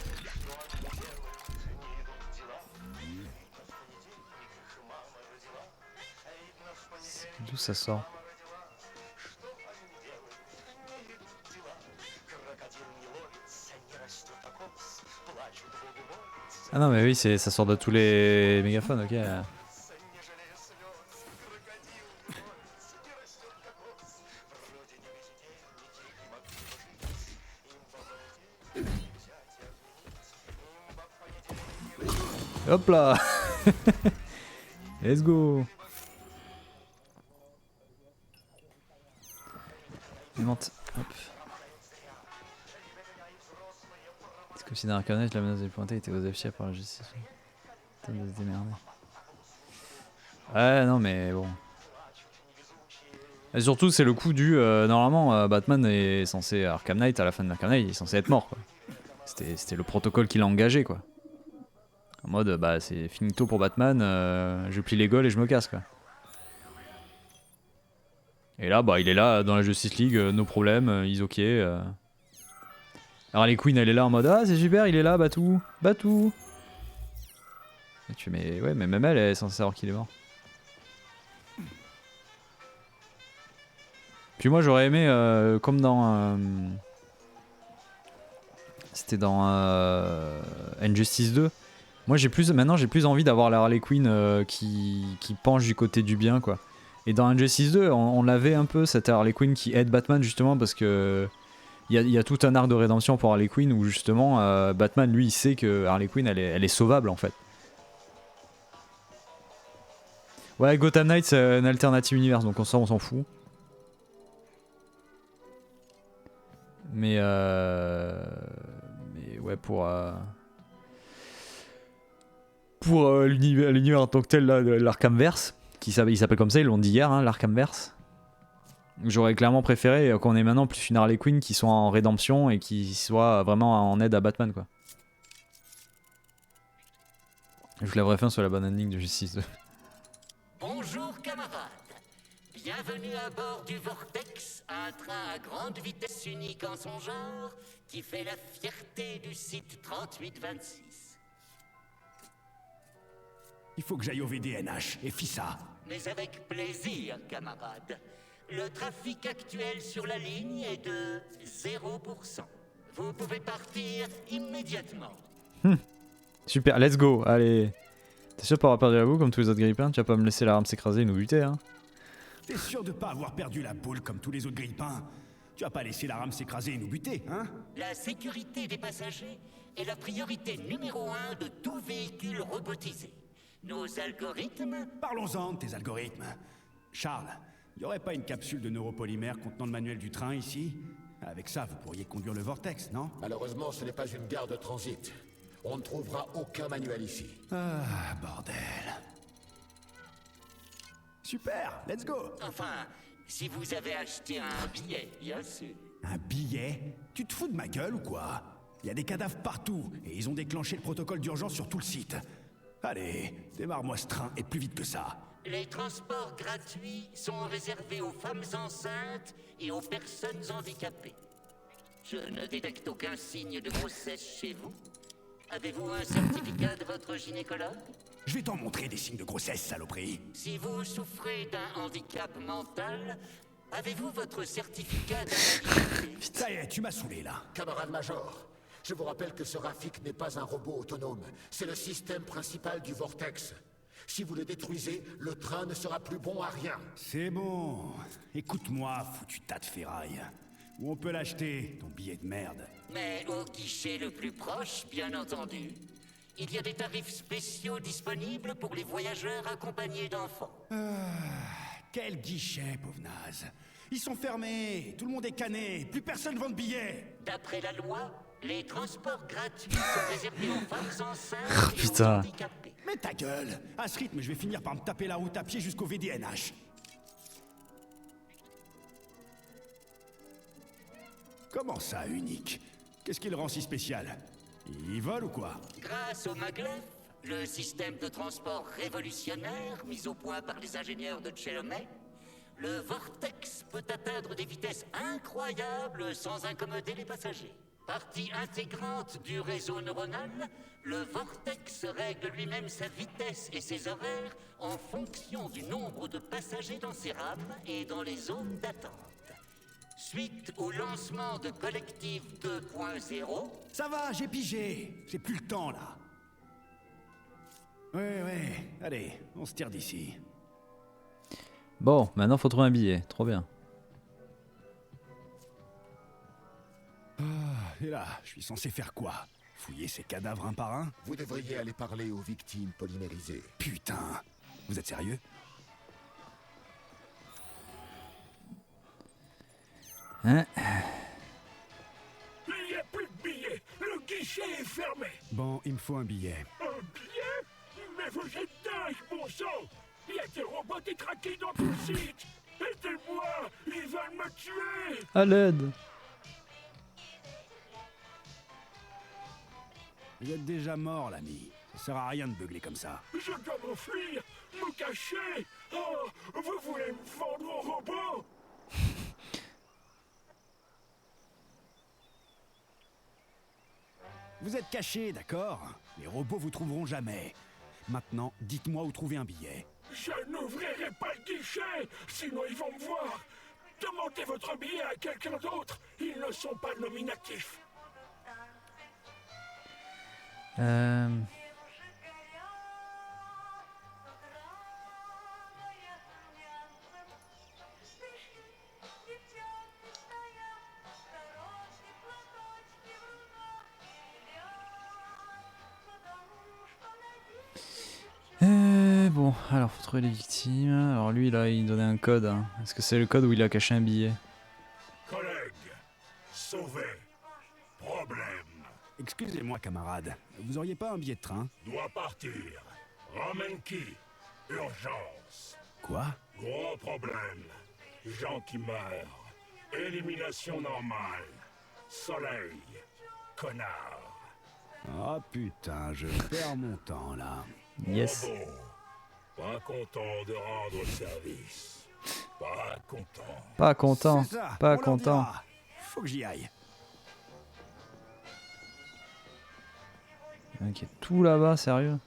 D'où ça sort? Ah non mais oui, ça sort de tous les mégaphones, ok. Hop là. Let's go. Monte. Hop. C'est comme si dans Arkham Knight, la menace des pointés était aux affichés par la justice. Putain de se démerder. Ouais, non mais bon. Et surtout, c'est le coup du... normalement, Batman est censé... Arkham Knight, à la fin de Arkham Knight, il est censé être mort, quoi. C'était le protocole qui l'a engagé, quoi. En mode, bah c'est finito pour Batman, je plie les gaules et je me casse, quoi. Et là, bah, il est là dans la Justice League, no problème, he's ok. Harley Quinn, elle est là en mode ah, c'est super, il est là, Batou, Batou. Et tu fais, mais ouais, mais même elle est censée savoir qu'il est mort. Puis moi, j'aurais aimé, comme dans. C'était dans Injustice 2. Moi, maintenant, j'ai plus envie d'avoir la Harley Quinn qui penche du côté du bien, quoi. Et dans Injustice 2, on l'avait un peu, cette Harley Quinn qui aide Batman, justement, parce que il y a tout un arc de rédemption pour Harley Quinn où, justement, Batman, lui, il sait que Harley Quinn, elle est sauvable, en fait. Ouais, Gotham Knight, c'est un alternative univers, donc ça, on s'en fout. Mais ouais, pour l'univers en tant que tel, là, de l'Arkhamverse, il s'appelle comme ça, ils l'ont dit hier, hein, l'Arkhamverse. J'aurais clairement préféré qu'on ait maintenant plus une Harley Quinn qui soit en rédemption et qui soit vraiment en aide à Batman, quoi. Je lèverai fin sur la bonne ending de Justice 2. Bonjour camarades, bienvenue à bord du Vortex, un train à grande vitesse unique en son genre qui fait la fierté du site 3826. Il faut que j'aille au VDNH et FISA. Mais avec plaisir, camarades. Le trafic actuel sur la ligne est de 0%. Vous pouvez partir immédiatement. Super, let's go, allez. T'es sûr de pas avoir perdu la boule comme tous les autres grippins? Tu vas pas me laisser la rame s'écraser et nous buter, hein? T'es sûr de pas avoir perdu la boule comme tous les autres grippins? Tu vas pas laisser la rame s'écraser et nous buter, hein? La sécurité des passagers est la priorité numéro 1 de tout véhicule robotisé. Nos algorithmes... Parlons-en de tes algorithmes. Charles, y aurait pas une capsule de neuropolymère contenant le manuel du train ici? Avec ça, vous pourriez conduire le Vortex, non? Malheureusement, ce n'est pas une gare de transit. On ne trouvera aucun manuel ici. Ah, bordel. Super, let's go. Enfin, si vous avez acheté un billet, bien sûr. Un billet? Tu te fous de ma gueule ou quoi? Il y a des cadavres partout, et ils ont déclenché le protocole d'urgence sur tout le site. Allez, démarre-moi ce train, et plus vite que ça. Les transports gratuits sont réservés aux femmes enceintes et aux personnes handicapées. Je ne détecte aucun signe de grossesse chez vous. Avez-vous un certificat de votre gynécologue? Je vais t'en montrer des signes de grossesse, saloperie. Si vous souffrez d'un handicap mental, avez-vous votre certificat d'invalidité? Ça y est, tu m'as saoulé, là. Camarade Major, je vous rappelle que ce Rafik n'est pas un robot autonome. C'est le système principal du Vortex. Si vous le détruisez, le train ne sera plus bon à rien. C'est bon. Écoute-moi, foutu tas de ferraille. Où on peut l'acheter, ton billet de merde? Mais au guichet le plus proche, bien entendu. Il y a des tarifs spéciaux disponibles pour les voyageurs accompagnés d'enfants. Quel guichet, pauvre naze. Ils sont fermés, tout le monde est cané, plus personne vend de billets. D'après la loi, les transports gratuits sont réservés aux femmes enceintes et aux Putain. handicapés. Mais ta gueule. À ce rythme, je vais finir par me taper la route à pied jusqu'au VDNH. Comment ça, unique? Qu'est-ce qui le rend si spécial? Il vole ou quoi? Grâce au maglev, le système de transport révolutionnaire mis au point par les ingénieurs de Chelomey, le Vortex peut atteindre des vitesses incroyables sans incommoder les passagers. Partie intégrante du réseau neuronal, le Vortex règle lui-même sa vitesse et ses horaires en fonction du nombre de passagers dans ses rames et dans les zones d'attente. Suite au lancement de Collectif 2.0... Ça va, j'ai pigé. J'ai plus le temps, là. Ouais. Allez, on se tire d'ici. Bon, maintenant faut trouver un billet, trop bien. Et là, je suis censé faire quoi? Fouiller ces cadavres un par un? Vous devriez aller parler aux victimes polymérisées. Putain. Vous êtes sérieux? Hein? Il n'y a plus de billets. Le guichet est fermé. Bon, il me faut un billet. Un billet? Mais vous êtes dingue, bon sang. Il y a des robots détraqués dans tout le site. Aidez-moi, ils veulent me tuer. À l'aide. Vous êtes déjà mort, l'ami. Ça sert à rien de beugler comme ça. Je dois m'enfuir, me cacher. Oh, vous voulez me vendre au robot? Vous êtes cachés, d'accord? Les robots vous trouveront jamais. Maintenant, dites-moi où trouver un billet. Je n'ouvrirai pas le guichet, sinon ils vont me voir. Demandez votre billet à quelqu'un d'autre. Ils ne sont pas nominatifs. Bon, alors faut trouver les victimes. Alors lui là, il donnait un code. Hein. Est-ce que c'est le code où il a caché un billet? Collègue, sauvé. Problème. Excusez-moi, camarade. Vous auriez pas un billet de train? Doit partir. Ramène qui? Urgence. Quoi? Gros problème. Gens qui meurent. Élimination normale. Soleil. Connard. Oh putain, je perds mon temps là. Yes. Robot. Pas content de rendre service. Pas content. Pas content. C'est ça, Pas on leur content. dira. Faut que j'y aille. Ok, tout là-bas, sérieux?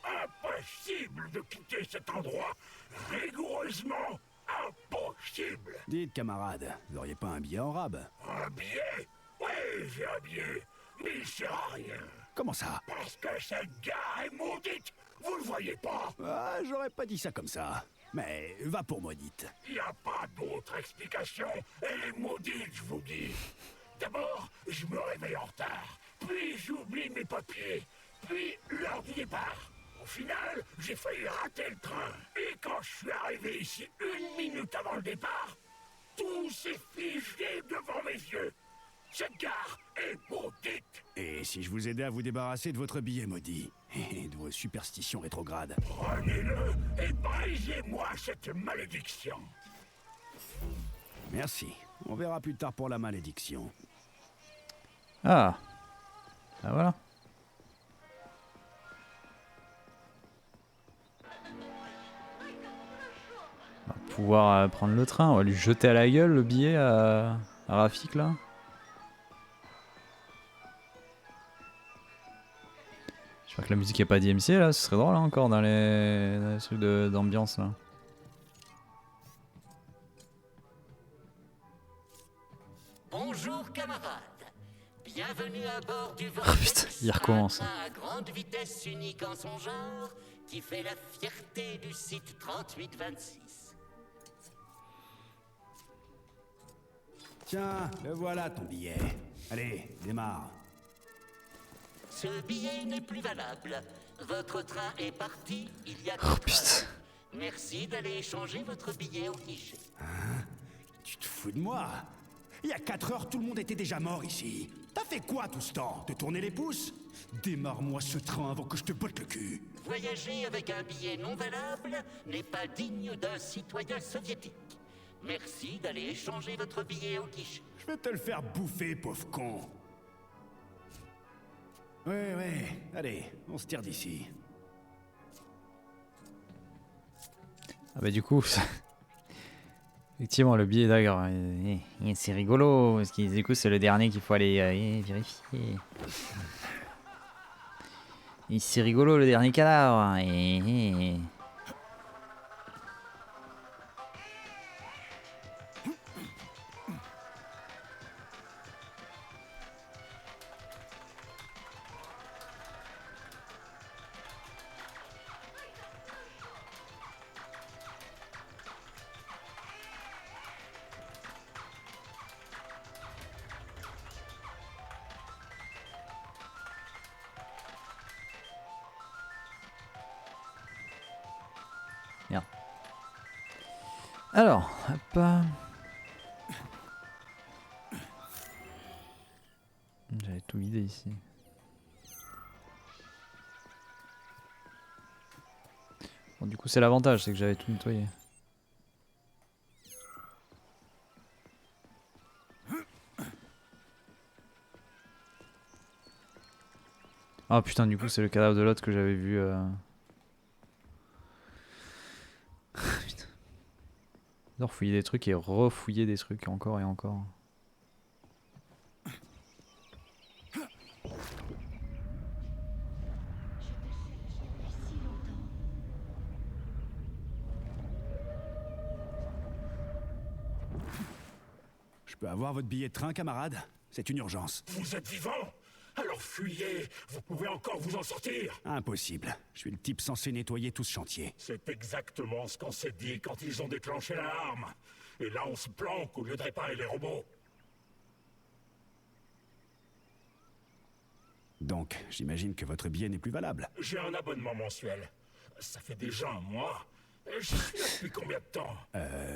Impossible de quitter cet endroit. Rigoureusement impossible. Dites, camarade, vous auriez pas un billet en rab? Un billet? Oui, j'ai un billet. Mais il sert à rien. Comment ça? Parce que cette gare est maudite. Vous le voyez pas? Ah, j'aurais pas dit ça comme ça. Mais va pour maudite. Il n'y a pas d'autre explication. Elle est maudite, je vous dis. D'abord, je me réveille en retard. Puis j'oublie mes papiers. Puis l'heure du départ. Au final, j'ai failli rater le train. Et quand je suis arrivé ici 1 minute avant le départ, tout s'est figé devant mes yeux. Cette gare est maudite. Et si je vous aidais à vous débarrasser de votre billet maudit et de vos superstitions rétrogrades? Prenez-le et brisez-moi cette malédiction. Merci. On verra plus tard pour la malédiction. Ah. Ah voilà. On va pouvoir prendre le train. On va lui jeter à la gueule le billet à Rafik là. J'espère que la musique est pas DMC là, ce serait drôle hein, encore dans les trucs d'ambiance là. Bonjour camarades. Bienvenue à bord du Oh Vortex, putain, il recommence. un train à grande vitesse unique en son genre qui fait la fierté du site 3826. Tiens, le voilà ton billet. Allez, démarre. Ce billet n'est plus valable. Votre train est parti il y a Oh 4 heures. putain. Merci d'aller échanger votre billet au guichet. Tu te fous de moi? Il y a 4 heures, tout le monde était déjà mort ici. T'as fait quoi tout ce temps? Te tourner les pouces? Démarre-moi ce train avant que je te botte le cul. Voyager avec un billet non valable n'est pas digne d'un citoyen soviétique. Merci d'aller échanger votre billet au guichet. Je vais te le faire bouffer, pauvre con. Ouais, allez, on se tire d'ici. Ah bah du coup, effectivement le billet d'ailleurs, c'est rigolo, parce que du coup c'est le dernier qu'il faut aller vérifier. Et c'est rigolo le dernier cadavre. Merde. Alors, hop. J'avais tout vidé ici. Bon, du coup, c'est l'avantage, c'est que j'avais tout nettoyé. Ah putain, du coup, c'est le cadavre de l'autre que j'avais vu. J'adore fouiller des trucs et refouiller des trucs encore et encore. Je peux avoir votre billet de train, camarade? C'est une urgence. Vous êtes vivant? Alors fuyez, vous pouvez encore vous en sortir. Impossible. Je suis le type censé nettoyer tout ce chantier. C'est exactement ce qu'on s'est dit quand ils ont déclenché l'alarme. Et là, on se planque au lieu de réparer les robots. Donc, j'imagine que votre billet n'est plus valable. J'ai un abonnement mensuel. Ça fait déjà un mois. Et j'y suis là depuis combien de temps?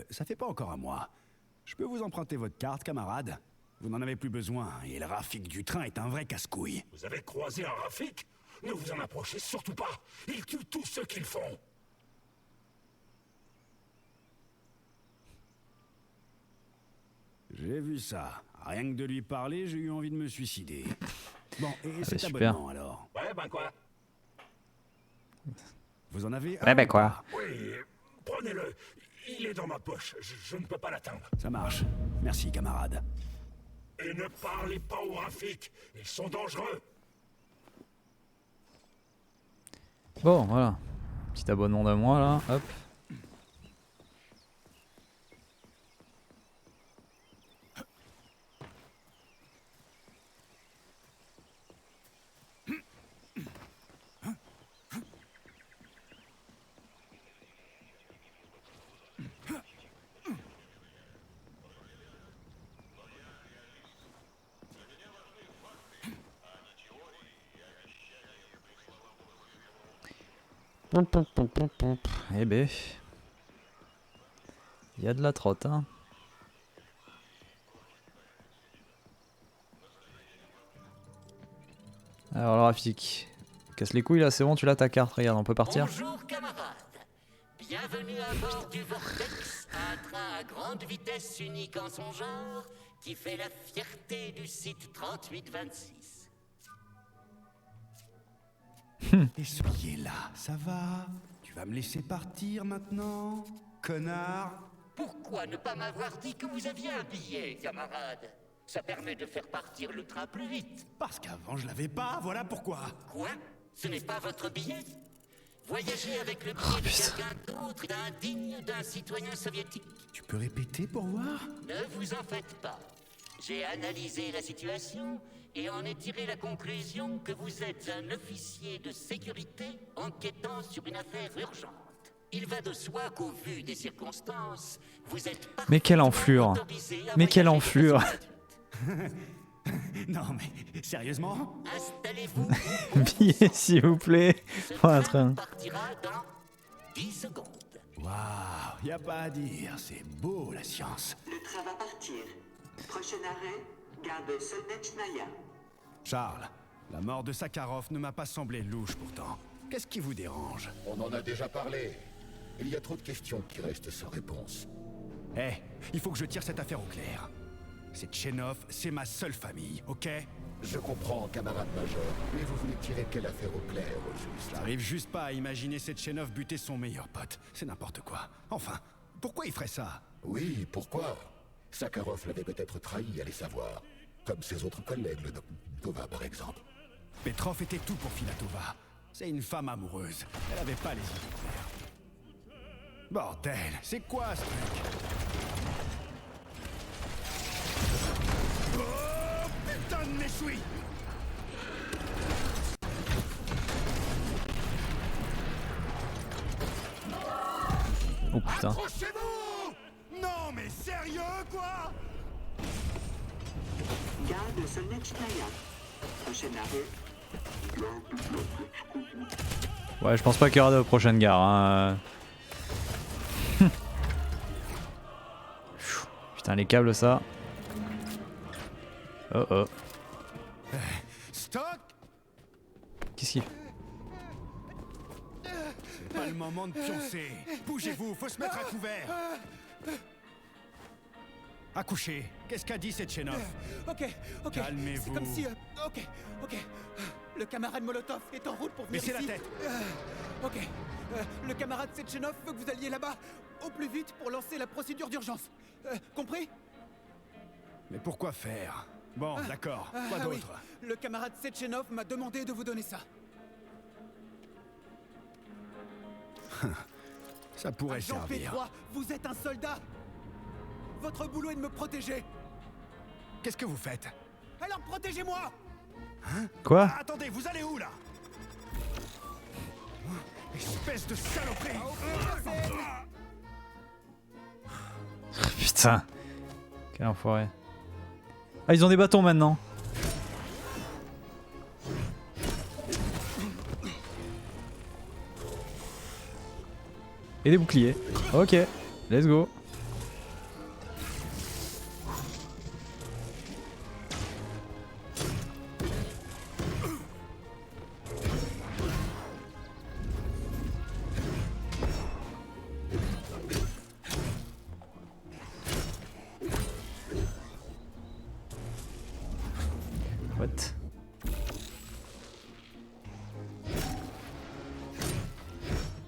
Ça fait pas encore un mois. Je peux vous emprunter votre carte, camarade? Vous n'en avez plus besoin, et le Rafik du train est un vrai casse-couille. Vous avez croisé un Rafik? Ne vous en approchez surtout pas. Ils tuent tous ceux qu'ils font. J'ai vu ça. Rien que de lui parler, j'ai eu envie de me suicider. Bon, et cet super. abonnement alors? Ouais, ben quoi? Vous en avez un? Ouais, ben quoi? Oui, prenez-le. Il est dans ma poche. Je ne peux pas l'atteindre. Ça marche. Merci, camarade. Et ne parlez pas aux Rafik. Ils sont dangereux. Bon, voilà. Petit abonnement d'un mois là, hop. Eh ben, il y a de la trotte, hein. Alors, le Rafik, casse les couilles là, c'est bon, tu l'as ta carte, regarde, on peut partir. Bonjour camarades. Bienvenue à bord du Vortex, un train à grande vitesse unique en son genre qui fait la fierté du site 3826. Essuyez là, ça va? Tu vas me laisser partir maintenant? Connard! Pourquoi ne pas m'avoir dit que vous aviez un billet, camarade? Ça permet de faire partir le train plus vite. Parce qu'avant je l'avais pas, voilà pourquoi! Quoi? Ce n'est pas votre billet? Voyager avec le billet de quelqu'un d'autre est indigne d'un citoyen soviétique. Tu peux répéter pour voir? Ne vous en faites pas. J'ai analysé la situation et en ai tiré la conclusion que vous êtes un officier de sécurité enquêtant sur une affaire urgente. Il va de soi qu'au vu des circonstances, vous êtes Mais quelle enflure! Mais quelle enflure! Non mais, sérieusement? Installez-vous. Billet, s'il vous plaît. Pour un train. Partira dans 10 secondes. Waouh, y a pas à dire, c'est beau la science. Le train va partir. Prochain arrêt, gare de Solnechnaya. Charles, la mort de Sakharov ne m'a pas semblé louche pourtant. Qu'est-ce qui vous dérange? On en a déjà parlé. Il y a trop de questions qui restent sans réponse. Eh, il faut que je tire cette affaire au clair. C'est Tchenov, c'est ma seule famille, ok? Je comprends, camarade major, mais vous voulez tirer quelle affaire au clair, au juste? J'arrive juste pas à imaginer Tchenov buter son meilleur pote. C'est n'importe quoi. Enfin, pourquoi il ferait ça? Oui, pourquoi? Sakharov l'avait peut-être trahi, allez savoir. Comme ses autres collègues, le Tova par exemple. Petrov était tout pour Filatova. C'est une femme amoureuse. Elle avait pas les idées claires. Bordel, c'est quoi ce truc? Oh, putain de méchoui! Oh putain. Accrochez-vous! Non mais sérieux quoi? Gare de Solnechnaya. Prochain arrêt. Ouais, je pense pas qu'il y aura de prochaine gare. Hein. Putain, les câbles, ça. Oh oh. Stock! Qu'est-ce qu'il... C'est pas le moment de pioncer. Bougez-vous, faut se mettre à couvert. Accouchez. Qu'est-ce qu'a dit cette Tchenov? Ok. Calmez-vous. C'est comme si... Ok. Le camarade Molotov est en route pour venir Baissez ici. la tête. Ok. Le camarade Sechenov veut que vous alliez là-bas. au plus vite pour lancer la procédure d'urgence. Compris? Mais pourquoi faire? Bon, d'accord. Quoi Oui. d'autre? Le camarade Sechenov m'a demandé de vous donner ça. Ça pourrait Agent servir. P3, vous êtes un soldat. Votre boulot est de me protéger. Qu'est-ce que vous faites? Alors protégez-moi. Quoi? Ah, attendez, vous allez où là? Espèce de saloperie! Putain. Quel enfoiré. Ah, ils ont des bâtons maintenant. Et des boucliers. Ok, let's go. What?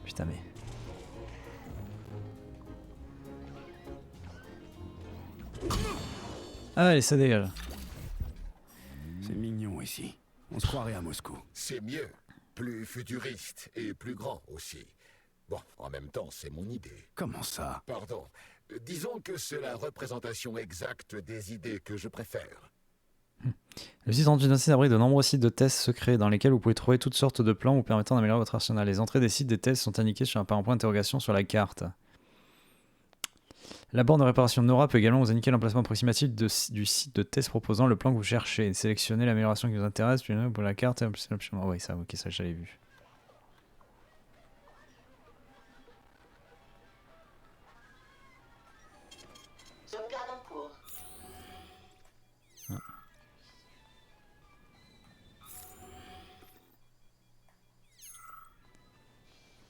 Putain mais... Ah allez, ça dégage. C'est mignon ici. On se croirait à Moscou. C'est mieux. Plus futuriste et plus grand aussi. Bon, en même temps, c'est mon idée. Comment ça? Pardon. Disons que c'est la représentation exacte des idées que je préfère. Le site 3826 abrite de nombreux sites de tests secrets dans lesquels vous pouvez trouver toutes sortes de plans vous permettant d'améliorer votre arsenal. Les entrées des sites des tests sont indiquées sur un point d'interrogation sur la carte. La borne de réparation Nora peut également vous indiquer l'emplacement approximatif du site de test proposant le plan que vous cherchez. Sélectionnez l'amélioration qui vous intéresse, puis pour la carte et l'option. Oh oui, ça, ok, ça j'avais vu. Sauvegarde en cours.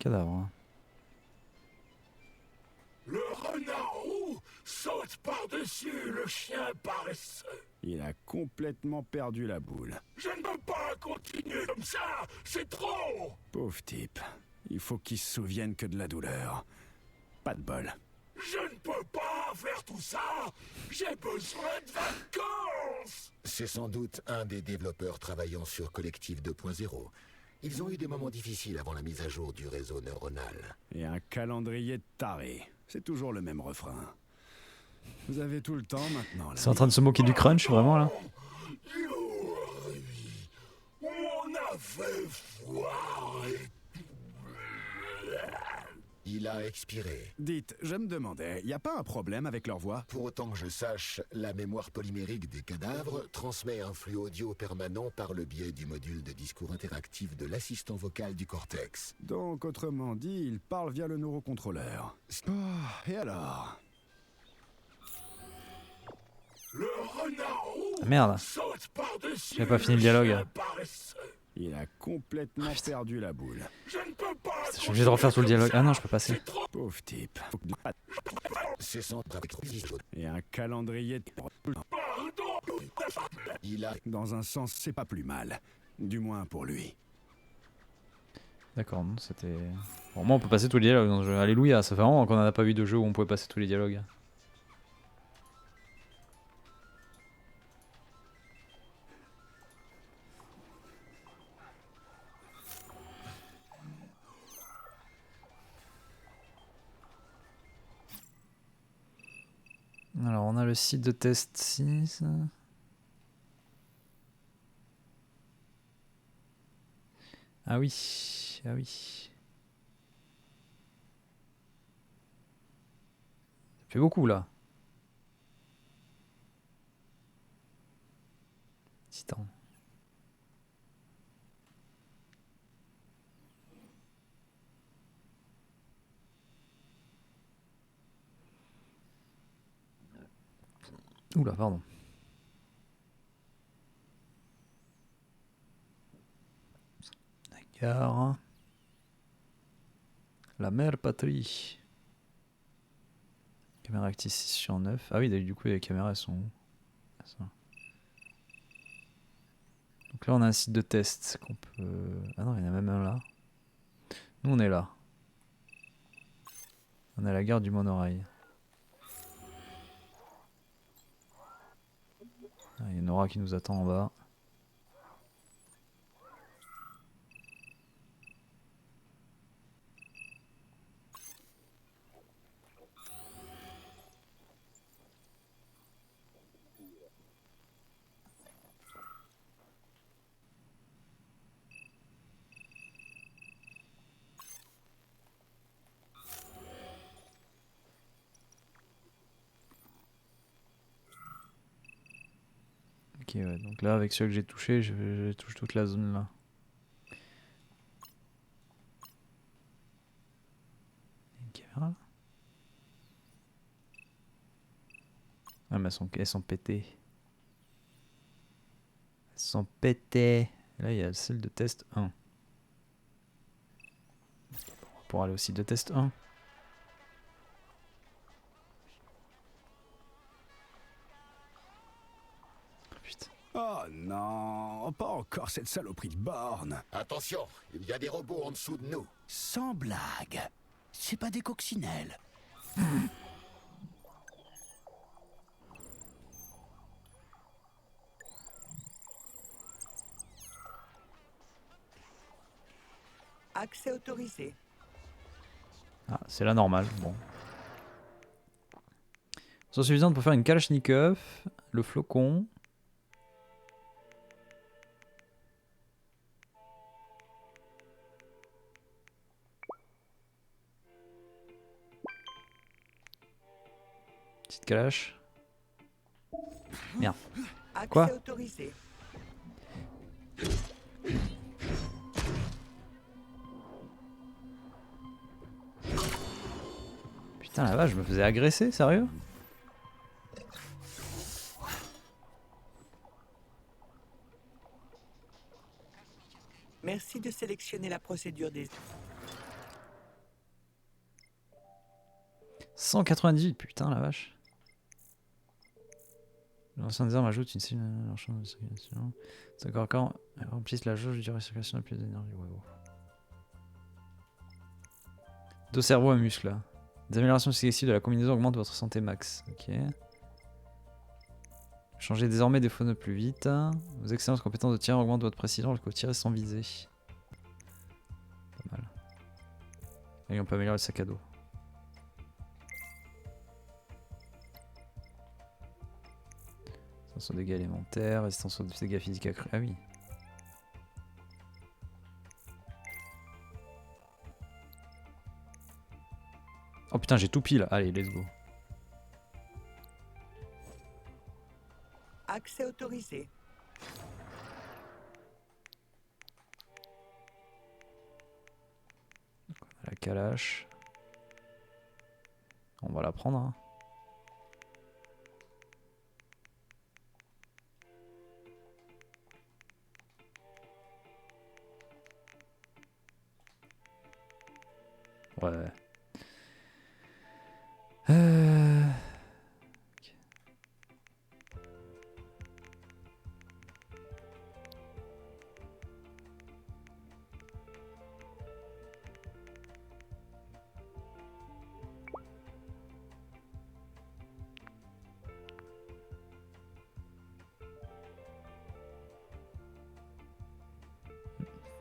Cadavre. Hein. Le renard roux saute par-dessus le chien paresseux. Il a complètement perdu la boule. Je ne peux pas continuer comme ça, c'est trop. Pauvre type. Il faut qu'il se souvienne que de la douleur. Pas de bol. Je ne peux pas faire tout ça. J'ai besoin de vacances. C'est sans doute un des développeurs travaillant sur Collectif 2.0. Ils ont eu des moments difficiles avant la mise à jour du réseau neuronal. Et un calendrier de taré. C'est toujours le même refrain. Vous avez tout le temps maintenant. C'est en train de se moquer du crunch, vraiment là. On avait foiré. Il a expiré. Dites, je me demandais, y a pas un problème avec leur voix? Pour autant que je sache, la mémoire polymérique des cadavres transmet un flux audio permanent par le biais du module de discours interactif de l'assistant vocal du cortex. Donc, autrement dit, il parle via le neurocontrôleur. Oh, et alors? Le renard roux Ah, merde. saute par-dessus J'avais pas fini le dialogue. chien paresseux. Il a complètement perdu la boule. Je ne peux pas. Je suis obligé de refaire tout le dialogue. Ah non, je peux passer. Pauvre type. C'est sans avec Et un calendrier de... Il a... Dans un sens, c'est pas plus mal. Du moins pour lui. D'accord, non, c'était... Bon, moi on peut passer tous les dialogues dans le jeu. Alléluia, ça fait vraiment qu'on en a pas vu de jeu où on pouvait passer tous les dialogues. Alors on a le site de test 6. Ah oui, ah oui. Ça fait beaucoup là. Titan. Oula, pardon. D'accord. La mère patrie. Caméra active 6 sur 9. Ah oui, du coup les caméras elles sont où? Ça. Donc là on a un site de test qu'on peut... Ah non, il y en a même un là. Nous on est là. On est à la gare du monorail. Ah, il y a Nora qui nous attend en bas. Ok, ouais, donc là, avec ceux que j'ai touchés, je touche toute la zone là. Une caméra là. Ah, mais elles sont pétées. Elles sont pétées. Et là, il y a celle de test 1. On pourra aller aussi de test 1. Oh non, pas encore cette saloperie de borne. Attention, il y a des robots en dessous de nous. Sans blague. C'est pas des coccinelles. Accès autorisé. Ah, c'est la normale, bon. Sont suffisantes pour faire une Kalachnikov, le flocon. Petite Kalash. Merde. Quoi ? Accès autorisé. Putain la vache, je me faisais agresser, sérieux ? Merci de sélectionner la procédure des... 198, putain la vache. L'ancien désarme ajoute une cible à leur champ de circulation. C'est encore quand remplissent la jauge du recirculation de plus d'énergie. Ouais, ouais. Deux cerveaux et muscles là. Des améliorations successives de la combinaison augmentent votre santé max. Ok. Changez désormais des phones plus vite. Vos excellentes compétences de tir augmentent votre précision lorsque vous tirez sans viser. Pas mal. Et on peut améliorer le sac à dos. Résistance aux dégâts élémentaires, résistance aux dégâts physiques accrus. Ah oui. Oh putain, j'ai tout pile. Allez, let's go. Accès autorisé. La Kalash. On va la prendre. Hein. Ouais. Ok.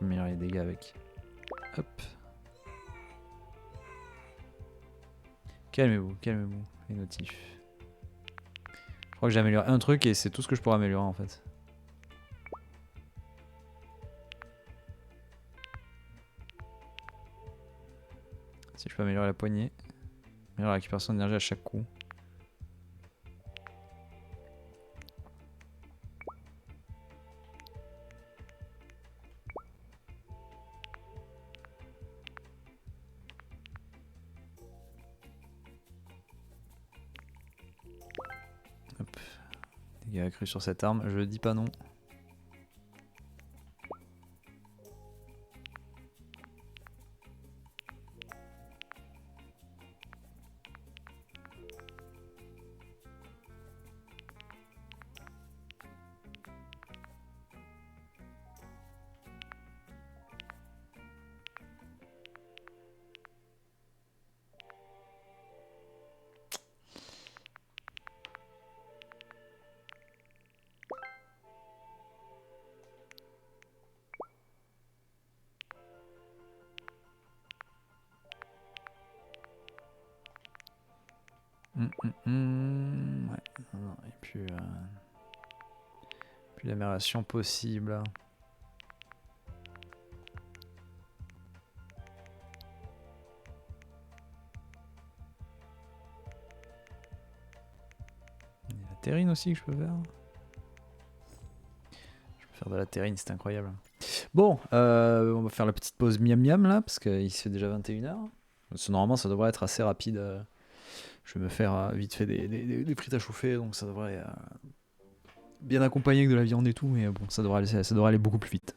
Améliorer les dégâts avec. Hop. Calmez-vous, calmez-vous, les notifs. Je crois que j'ai amélioré un truc et c'est tout ce que je pourrais améliorer en fait. Si je peux améliorer la poignée, améliorer la récupération d'énergie à chaque coup. Hop. Dégâts accrus sur cette arme, je dis pas non. Ouais, non, et puis l'amélioration possible. Il y a la terrine aussi que je peux faire. Je peux faire de la terrine, c'est incroyable. Bon, on va faire la petite pause miam miam là, parce qu'il se fait déjà 21h. Normalement, ça devrait être assez rapide. Je vais me faire vite fait des frites à chauffer, donc ça devrait bien accompagner avec de la viande et tout, mais bon, ça devrait aller beaucoup plus vite.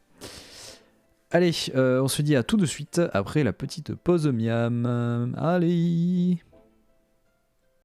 Allez, on se dit à tout de suite après la petite pause miam. Allez!